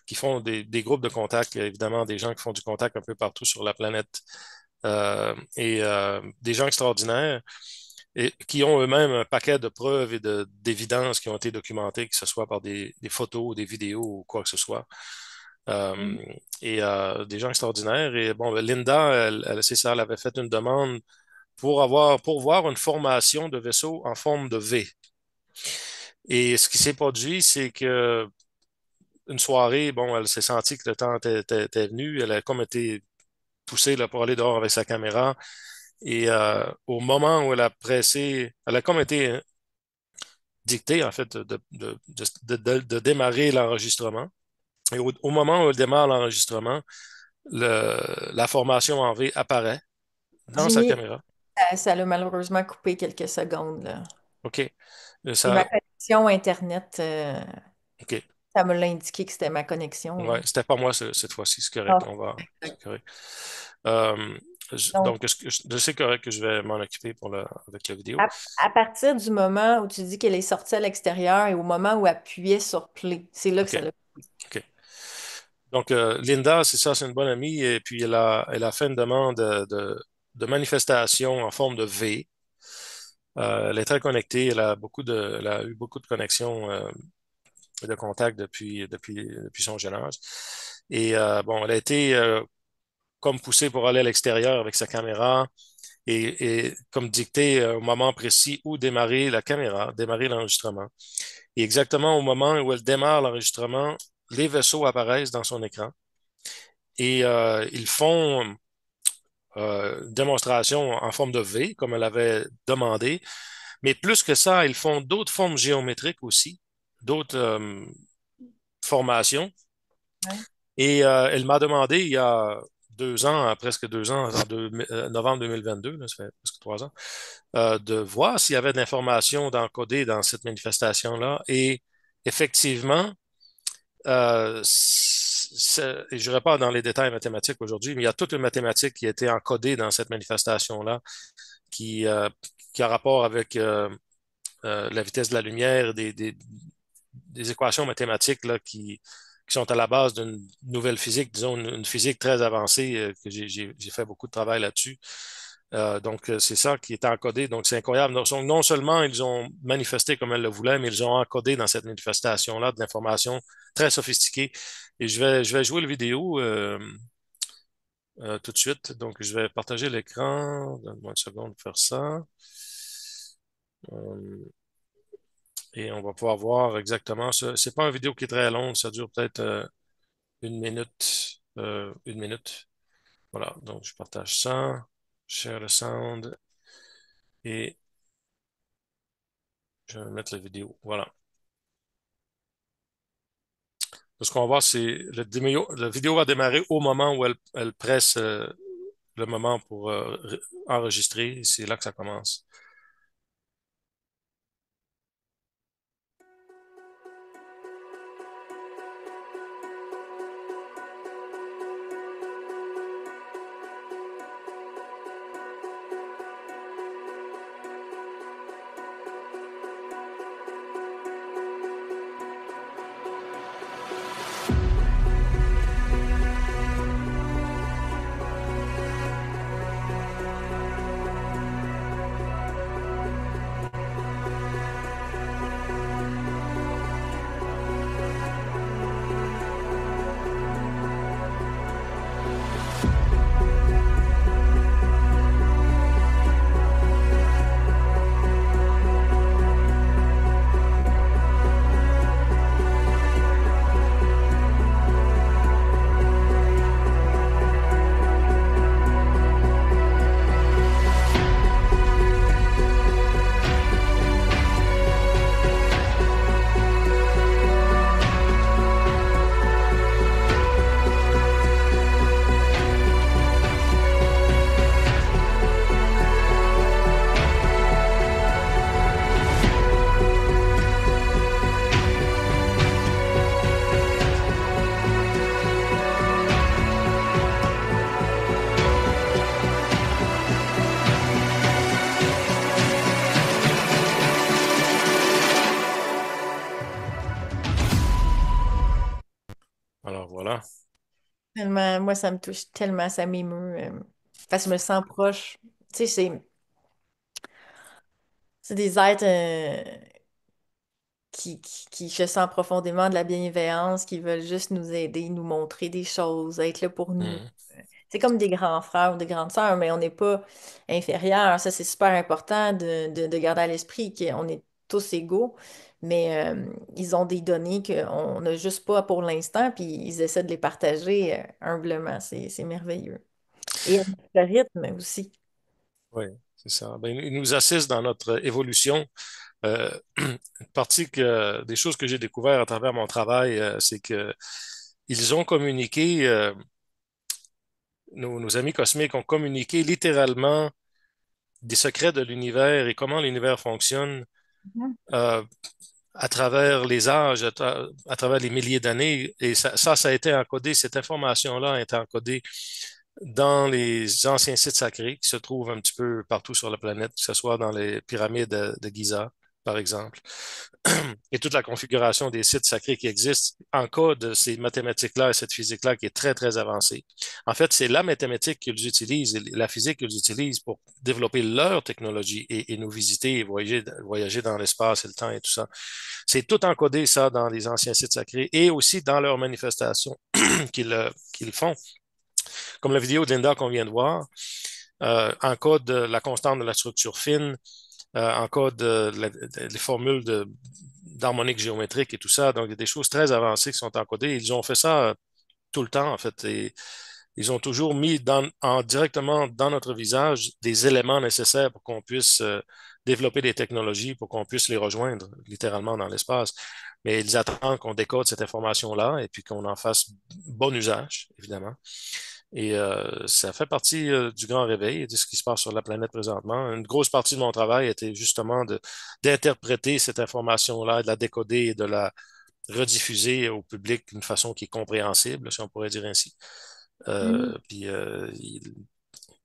qui font des groupes de contact, évidemment, des gens qui font du contact un peu partout sur la planète. Des gens extraordinaires et qui ont eux-mêmes un paquet de preuves et d'évidences qui ont été documentées, que ce soit par des photos, des vidéos ou quoi que ce soit. Euh, des gens extraordinaires. Et bon, ben, Linda, c'est ça, elle avait fait une demande pour voir une formation de vaisseau en forme de V. Et ce qui s'est produit, c'est que une soirée, bon, elle s'est sentie que le temps était venu. Elle a comme été poussée là, pour aller dehors avec sa caméra. Et au moment où elle a pressé, elle a comme été dictée, en fait, de démarrer l'enregistrement. Et au moment où elle démarre l'enregistrement, la formation en V apparaît dans sa Jimmy, caméra. ça l'a malheureusement coupé quelques secondes, là. OK. C'est ma Ça, connexion Internet. OK. Ça me l'a indiqué que c'était ma connexion, là. Ouais, c'était pas moi cette fois-ci, c'est correct. Ah, C'est correct. Euh, donc, donc, je sais correct que je vais m'en occuper avec la vidéo. à partir du moment où tu dis qu'elle est sortie à l'extérieur et au moment où elle appuyait sur play, c'est là que OK. ça l'a. OK. Donc, Linda, c'est ça, c'est une bonne amie, et puis elle a fait une demande de manifestation en forme de V. Elle est très connectée, elle a eu beaucoup de connexions de contact depuis son jeune âge. Et bon, elle a été comme poussée pour aller à l'extérieur avec sa caméra et comme dicté au moment précis où démarrer la caméra, démarrer l'enregistrement. Et exactement au moment où elle démarre l'enregistrement, les vaisseaux apparaissent dans son écran et ils font démonstration en forme de V, comme elle avait demandé. Mais plus que ça, ils font d'autres formes géométriques aussi, d'autres formations. Ouais. Et elle m'a demandé il y a 2 ans, presque 2 ans, novembre 2022, là, ça fait presque 3 ans, de voir s'il y avait de l'information d'encoder dans cette manifestation-là. Et effectivement, et je ne vais pas dans les détails mathématiques aujourd'hui, mais il y a toute une mathématique qui a été encodée dans cette manifestation-là qui, euh, qui a rapport avec la vitesse de la lumière, des équations mathématiques là, qui sont à la base d'une nouvelle physique, disons une physique très avancée, que j'ai fait beaucoup de travail là-dessus. Donc, c'est ça qui est encodé. Donc, c'est incroyable. Donc, non seulement ils ont manifesté comme elles le voulaient, mais ils ont encodé dans cette manifestation-là de l'information très sophistiquée. Et je vais jouer le vidéo tout de suite. Donc, je vais partager l'écran. Donne-moi une seconde pour faire ça. Euh, et on va pouvoir voir exactement ça. C'est pas une vidéo qui est très longue. Ça dure peut-être 1 minute. 1 minute. Voilà. Donc, je partage ça. Share the sound. Et je vais mettre la vidéo. Voilà. Ce qu'on va voir, c'est la vidéo va démarrer au moment où elle presse le moment pour enregistrer. C'est là que ça commence. Alors voilà. Tellement, moi, ça me touche tellement, ça m'émeut. Parce que je me sens proche. Tu sais, c'est des êtres qui, je sens profondément de la bienveillance, qui veulent juste nous aider, nous montrer des choses, être là pour nous. Mhm. C'est comme des grands frères ou des grandes sœurs, mais on n'est pas inférieurs. Ça, c'est super important de garder à l'esprit qu'on est tous égaux, mais ils ont des données qu'on n'a juste pas pour l'instant, puis ils essaient de les partager humblement. C'est merveilleux. Et le rythme aussi. Oui, c'est ça. Ben, ils nous assistent dans notre évolution. Une partie des choses que j'ai découvert à travers mon travail, c'est que ils ont communiqué, nos amis cosmiques ont communiqué littéralement des secrets de l'univers et comment l'univers fonctionne Mhm. euh, à travers les âges, à travers les milliers d'années. Et ça a été encodé, cette information-là a été encodée dans les anciens sites sacrés qui se trouvent un petit peu partout sur la planète, que ce soit dans les pyramides de Giza. par exemple, et toute la configuration des sites sacrés qui existent en cas de ces mathématiques-là et cette physique-là qui est très, très avancée. En fait, c'est la mathématique qu'ils utilisent, et la physique qu'ils utilisent pour développer leur technologie et nous visiter et voyager dans l'espace et le temps et tout ça. C'est tout encodé, ça, dans les anciens sites sacrés et aussi dans leurs manifestations qu'ils font. Comme la vidéo de Linda qu'on vient de voir, encode la constante de la structure fine, encode les formules d'harmonique géométrique et tout ça. Donc, il y a des choses très avancées qui sont encodées. Ils ont fait ça tout le temps, en fait. Et ils ont toujours mis directement dans notre visage des éléments nécessaires pour qu'on puisse développer des technologies, pour qu'on puisse les rejoindre littéralement dans l'espace. Mais ils attendent qu'on décode cette information-là et puis qu'on en fasse bon usage, évidemment. Et ça fait partie du grand réveil et de ce qui se passe sur la planète présentement. Une grosse partie de mon travail était justement d'interpréter cette information-là, de la décoder et de la rediffuser au public d'une façon qui est compréhensible, si on pourrait dire ainsi. Puis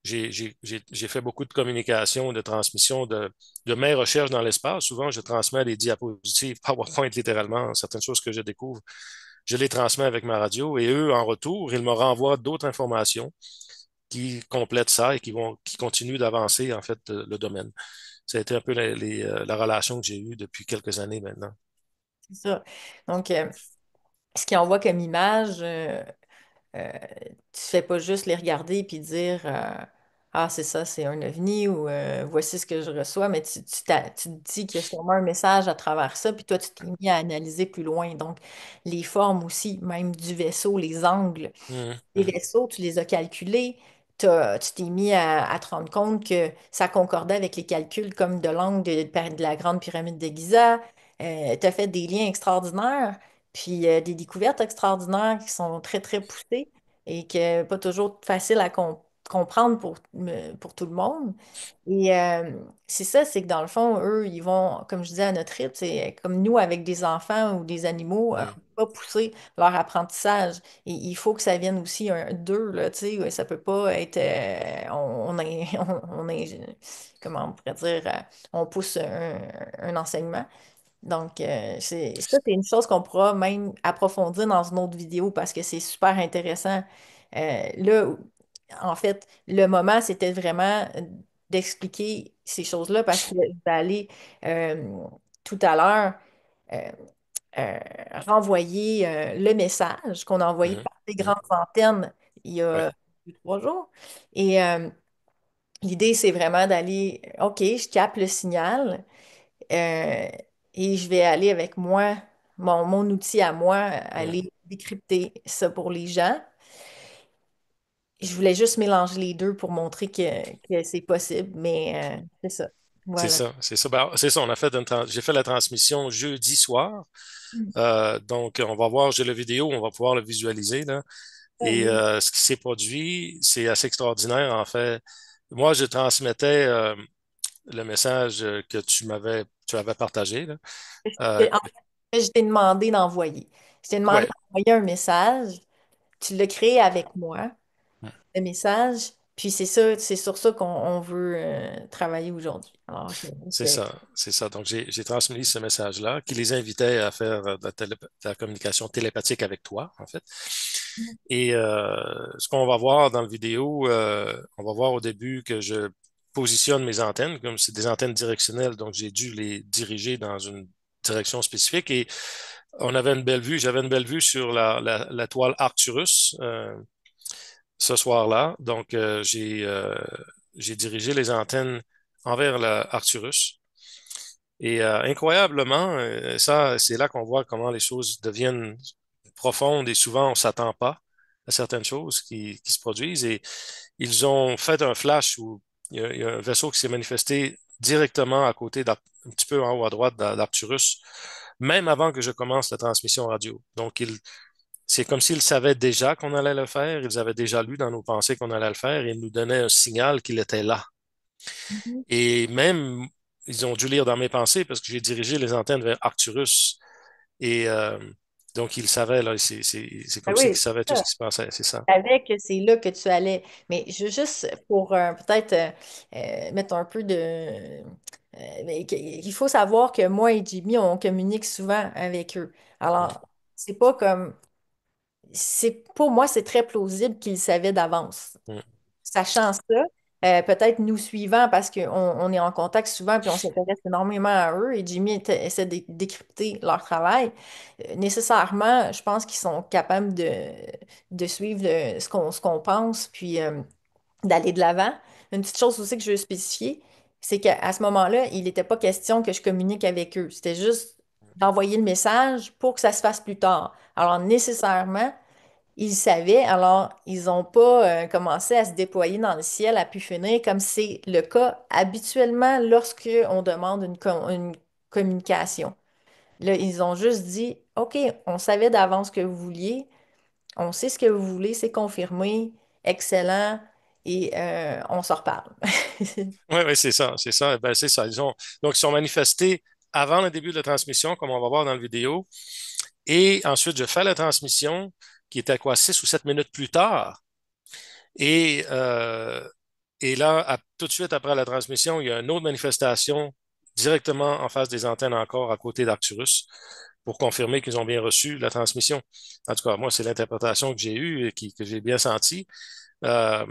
j'ai fait beaucoup de communication, de transmission de mes recherches dans l'espace. Souvent, je transmets des diapositives PowerPoint littéralement, certaines choses que je découvre. Je les transmets avec ma radio et eux, en retour, ils me renvoient d'autres informations qui complètent ça et qui continuent d'avancer, en fait, le domaine. Ça a été un peu la relation que j'ai eue depuis quelques années maintenant. C'est ça. Donc, ce qu'ils envoient comme image, euh, tu fais pas juste les regarder puis dire ah, c'est ça, c'est un ovni ou voici ce que je reçois, mais tu te dis qu'il y a sûrement un message à travers ça, puis toi, tu t'es mis à analyser plus loin. Donc, les formes aussi, même du vaisseau, les angles. Mhm, Les mhm, vaisseaux, tu les as calculés, tu t'es mis à te rendre compte que ça concordait avec les calculs comme de l'angle de la grande pyramide de Giza. Tu as fait des liens extraordinaires, puis des découvertes extraordinaires qui sont très, très poussées et que pas toujours facile à comprendre pour tout le monde. Et c'est ça, c'est que dans le fond, eux, ils vont, comme je disais à notre rythme, c'est comme nous avec des enfants ou des animaux, mhm. faut pas pousser leur apprentissage. Et il faut que ça vienne aussi d'eux, là, tu sais, ouais, ça peut pas être, on est, comment on pourrait dire, on pousse un enseignement. Donc, c'est une chose qu'on pourra même approfondir dans une autre vidéo parce que c'est super intéressant. Là, en fait, le moment, c'était vraiment d'expliquer ces choses-là parce que je vais aller euh, tout à l'heure euh, euh, renvoyer le message qu'on a envoyé Mhm, par des mhm. grandes antennes il y Ouais, a 2, 3 jours. Et l'idée, c'est vraiment d'aller, OK, je capte le signal. Euh, et je vais aller avec moi, mon outil à moi, mhm. aller décrypter ça pour les gens. Je voulais juste mélanger les deux pour montrer que c'est possible, mais c'est ça. C'est Voilà. ça, c'est ça. Ben, c'est ça, j'ai fait la transmission jeudi soir. Mm. Donc, on va voir, j'ai la vidéo, on va pouvoir le visualiser, là. Ben Et oui. ce qui s'est produit, c'est assez extraordinaire, en fait. Moi, je transmettais le message que tu avais partagé, là. Euh, En fait, je t'ai demandé d'envoyer. Je t'ai demandé ouais. d'envoyer un message. Tu l'as créé avec moi, le message. Puis c'est ça, c'est sur ça qu'on veut travailler aujourd'hui. Alors, C'est ça, c'est ça. Donc, j'ai transmis ce message-là qui les invitait à faire de la communication télépathique avec toi, en fait. Et ce qu'on va voir dans la vidéo, on va voir au début que je positionne mes antennes, comme c'est des antennes directionnelles, donc j'ai dû les diriger dans une direction spécifique. Et on avait une belle vue, j'avais une belle vue sur la toile Arcturus ce soir-là. Donc, j'ai dirigé les antennes envers la Arcturus. Et incroyablement, ça, c'est là qu'on voit comment les choses deviennent profondes et souvent on s'attend pas à certaines choses qui se produisent. Et ils ont fait un flash où il y a un vaisseau qui s'est manifesté directement à côté, un petit peu en haut à droite d'Arcturus, même avant que je commence la transmission radio. Donc, c'est comme s'ils savaient déjà qu'on allait le faire, ils avaient déjà lu dans nos pensées qu'on allait le faire et ils nous donnaient un signal qu'il était là. Mhm. Et même, ils ont dû lire dans mes pensées parce que j'ai dirigé les antennes vers Arcturus. Et donc, ils savaient, là, c'est Ah comme s'ils oui, savaient c'est tout ce ça. qui se passait, c'est ça. Savais que c'est là que tu allais. Mais juste pour peut-être mettre un peu Mais il faut savoir que moi et Jimmy, on communique souvent avec eux. Mm, Alors, c'est pas comme, c'est, pour moi, c'est très plausible qu'ils savaient d'avance. mm. Sachant ça, peut-être nous suivant parce qu'on est en contact souvent puis on s'intéresse énormément à eux et Jimmy essaie de décrypter leur travail, nécessairement, je pense qu'ils sont capables de suivre ce qu'on pense puis d'aller de l'avant. Une petite chose aussi que je veux spécifier, c'est qu'à ce moment-là, il n'était pas question que je communique avec eux. C'était juste d'envoyer le message pour que ça se fasse plus tard. Alors, nécessairement, ils savaient, alors ils n'ont pas commencé à se déployer dans le ciel à pu finir, comme c'est le cas habituellement lorsque on demande une communication. Là, ils ont juste dit, OK, on savait d'avance ce que vous vouliez, on sait ce que vous voulez, c'est confirmé, excellent, et on s'en reparle. Oui, oui, c'est ça, c'est ça. Ben, c'est ça. Donc, ils sont manifestés avant le début de la transmission, comme on va voir dans la vidéo. Et ensuite, je fais la transmission, qui était quoi, 6 ou 7 minutes plus tard. Et, euh, et là, tout de suite après la transmission, il y a une autre manifestation directement en face des antennes encore à côté d'Arcturus pour confirmer qu'ils ont bien reçu la transmission. En tout cas, moi, c'est l'interprétation que j'ai eue et que j'ai bien sentie. Euh,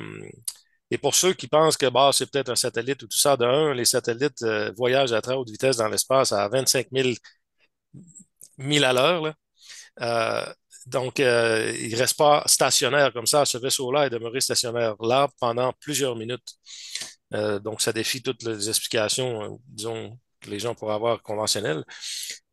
et pour ceux qui pensent que bah, c'est peut-être un satellite ou tout ça, de un, les satellites voyagent à très haute vitesse dans l'espace à 25 000 milles à l'heure, là. Donc, il ne reste pas stationnaire comme ça. Ce vaisseau-là est demeuré stationnaire là pendant plusieurs minutes. Donc, ça défie toutes les explications, disons, que les gens pourraient avoir conventionnelles.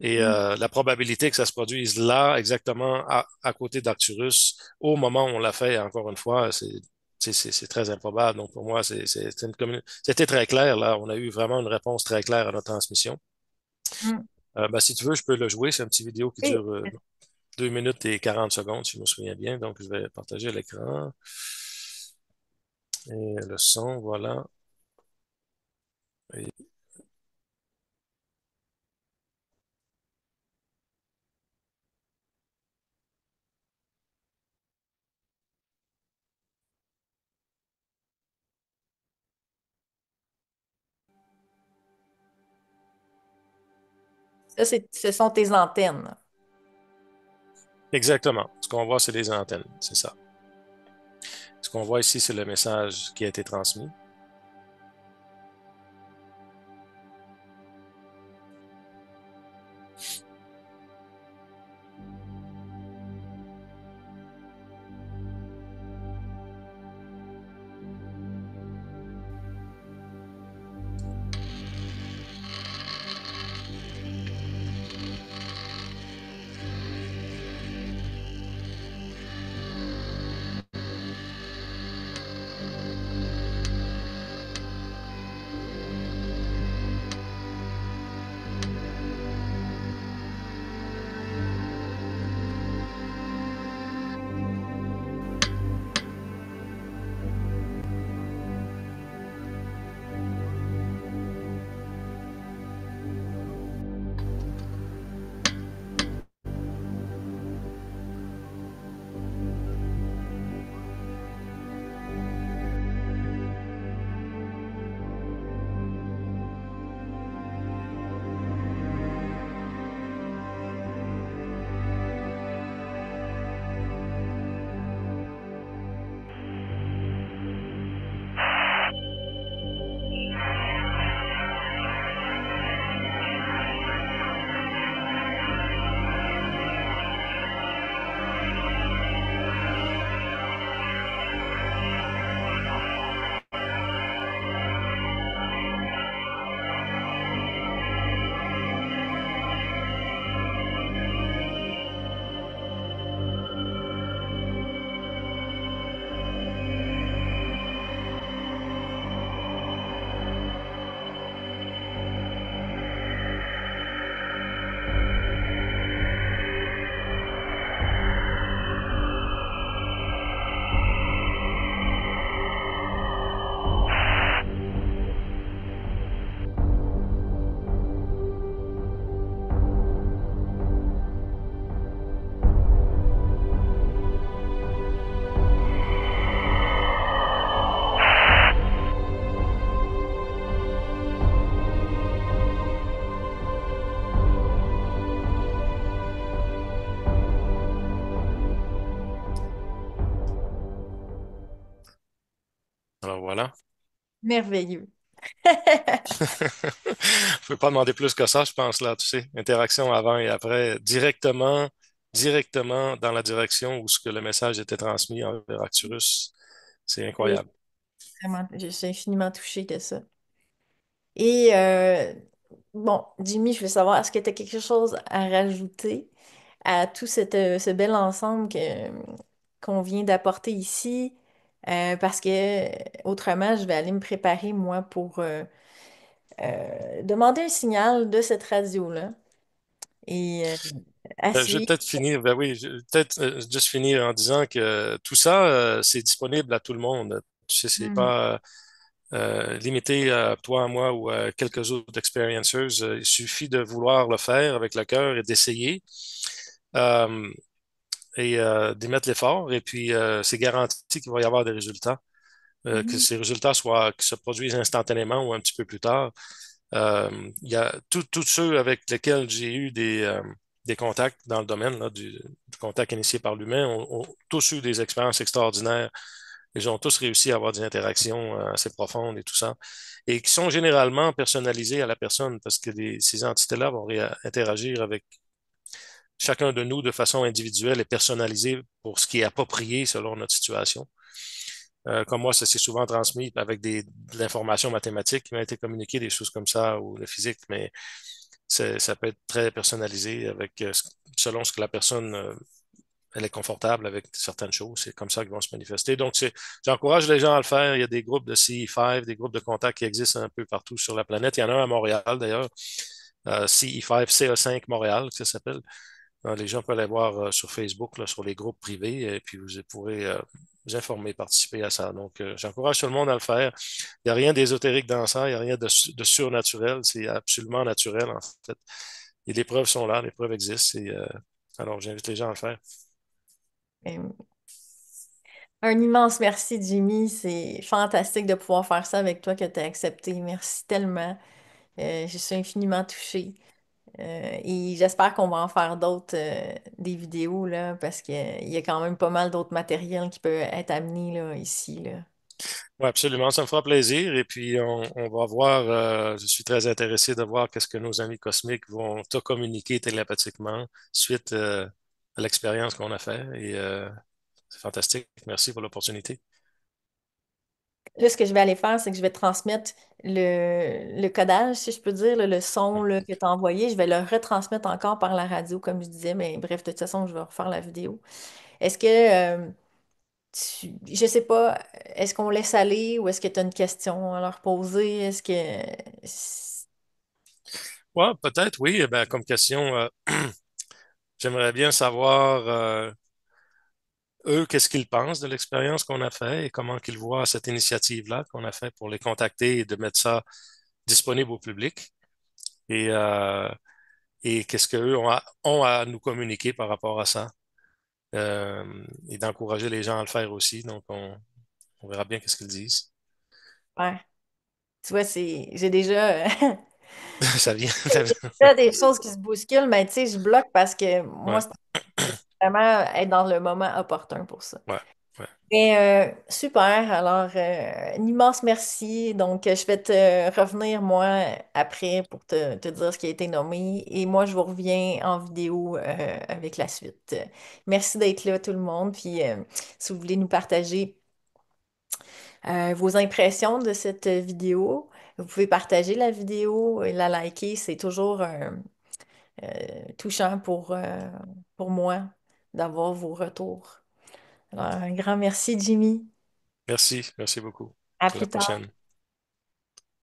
Et Mm, la probabilité que ça se produise là, exactement à côté d'Arcturus, au moment où on l'a fait, encore une fois, c'est très improbable. Donc, pour moi, c'était très clair. Là, on a eu vraiment une réponse très claire à notre transmission. mm. Ben, si tu veux, je peux le jouer. C'est une petite vidéo qui Oui, dure 2 minutes et 40 secondes, si je me souviens bien. Donc, je vais partager l'écran. Et le son, voilà. Et ça, ce sont tes antennes. exactement. Ce qu'on voit, c'est les antennes. C'est ça. Ce qu'on voit ici, c'est le message qui a été transmis. Alors voilà. Merveilleux. Je peux pas demander plus que ça, je pense, là, tu sais. Interaction avant et après, directement dans la direction où ce que le message était transmis envers Arcturus. C'est C'est incroyable. vraiment, je suis infiniment touchée de ça. Et bon, Jimmy, je veux savoir, est-ce que tu as quelque chose à rajouter à tout ce bel ensemble qu'on vient d'apporter ici? Parce que autrement, je vais aller me préparer, moi, pour demander un signal de cette radio-là et Je vais essayer. peut-être finir, ben oui, peut-être juste finir en disant que tout ça, c'est disponible à tout le monde. Tu sais, c'est Mhm. pas limité à toi, à moi ou à quelques autres experiencers. Il suffit de vouloir le faire avec le cœur et d'essayer euh, et d'y mettre l'effort. Et puis, c'est garanti qu'il va y avoir des résultats. Que Mhm. ces résultats soient, qui se produisent instantanément ou un petit peu plus tard. Il y a tous ceux avec lesquels j'ai eu des contacts dans le domaine là, du contact initié par l'humain ont tous eu des expériences extraordinaires. Ils ont tous réussi à avoir des interactions assez profondes et tout ça, et qui sont généralement personnalisées à la personne parce que ces entités-là vont interagir avec chacun de nous de façon individuelle et personnalisée pour ce qui est approprié selon notre situation. Comme moi, ça s'est souvent transmis avec de l'information mathématique qui m'a été communiquée, des choses comme ça, ou de physique, mais ça peut être très personnalisé avec, selon ce que la personne, elle est confortable avec certaines choses. C'est comme ça qu'ils vont se manifester. Donc, j'encourage les gens à le faire. Il y a des groupes de CE5, des groupes de contacts qui existent un peu partout sur la planète. Il y en a un à Montréal, d'ailleurs, CE5, CE5 Montréal, ça s'appelle. Les gens peuvent aller voir sur Facebook, là, sur les groupes privés, et puis vous pourrez vous informer, participer à ça. Donc, j'encourage tout le monde à le faire. Il n'y a rien d'ésotérique dans ça, il n'y a rien de surnaturel, c'est absolument naturel, en fait. Et les preuves sont là, les preuves existent, et alors j'invite les gens à le faire. Un immense merci, Jimmy. C'est fantastique de pouvoir faire ça avec toi que tu as accepté. Merci tellement. Je suis infiniment touchée. Et j'espère qu'on va en faire d'autres, des vidéos, là, parce qu'il y a quand même pas mal d'autres matériels qui peuvent être amenés là, ici, là. Oui, absolument, ça me fera plaisir. Et puis, on va voir, je suis très intéressé de voir qu'est-ce que nos amis cosmiques vont te communiquer télépathiquement suite à l'expérience qu'on a fait. Et c'est fantastique. Merci pour l'opportunité. Là, ce que je vais aller faire, c'est que je vais transmettre le codage, si je peux dire, là, le son là, que tu as envoyé. Je vais le retransmettre encore par la radio, comme je disais, mais bref, de toute façon, je vais refaire la vidéo. Est-ce que, je sais pas, est-ce qu'on laisse aller ou est-ce que tu as une question à leur poser? Est-ce que... Ouais, peut-être, oui. Eh ben, comme question, j'aimerais bien savoir, eux, qu'est-ce qu'ils pensent de l'expérience qu'on a fait et comment qu'ils voient cette initiative-là qu'on a fait pour les contacter et de mettre ça disponible au public. Et, et qu'est-ce qu'eux ont à nous communiquer par rapport à ça. Et d'encourager les gens à le faire aussi. Donc, on verra bien qu'est-ce qu'ils disent. Ouais, tu vois, j'ai déjà... Ça vient. Il y a des choses qui se bousculent, mais tu sais, je bloque parce que moi, Ouais, c'est vraiment être dans le moment opportun pour ça. ouais, ouais. Mais super, alors un immense merci. Donc, je vais te revenir, moi, après pour te dire ce qui a été nommé. Et moi, je vous reviens en vidéo avec la suite. Merci d'être là, tout le monde. Puis, si vous voulez nous partager vos impressions de cette vidéo, vous pouvez partager la vidéo et la liker. C'est toujours touchant pour moi d'avoir vos retours. Alors, un grand merci, Jimmy. Merci, merci beaucoup. À À la plus tard. prochaine.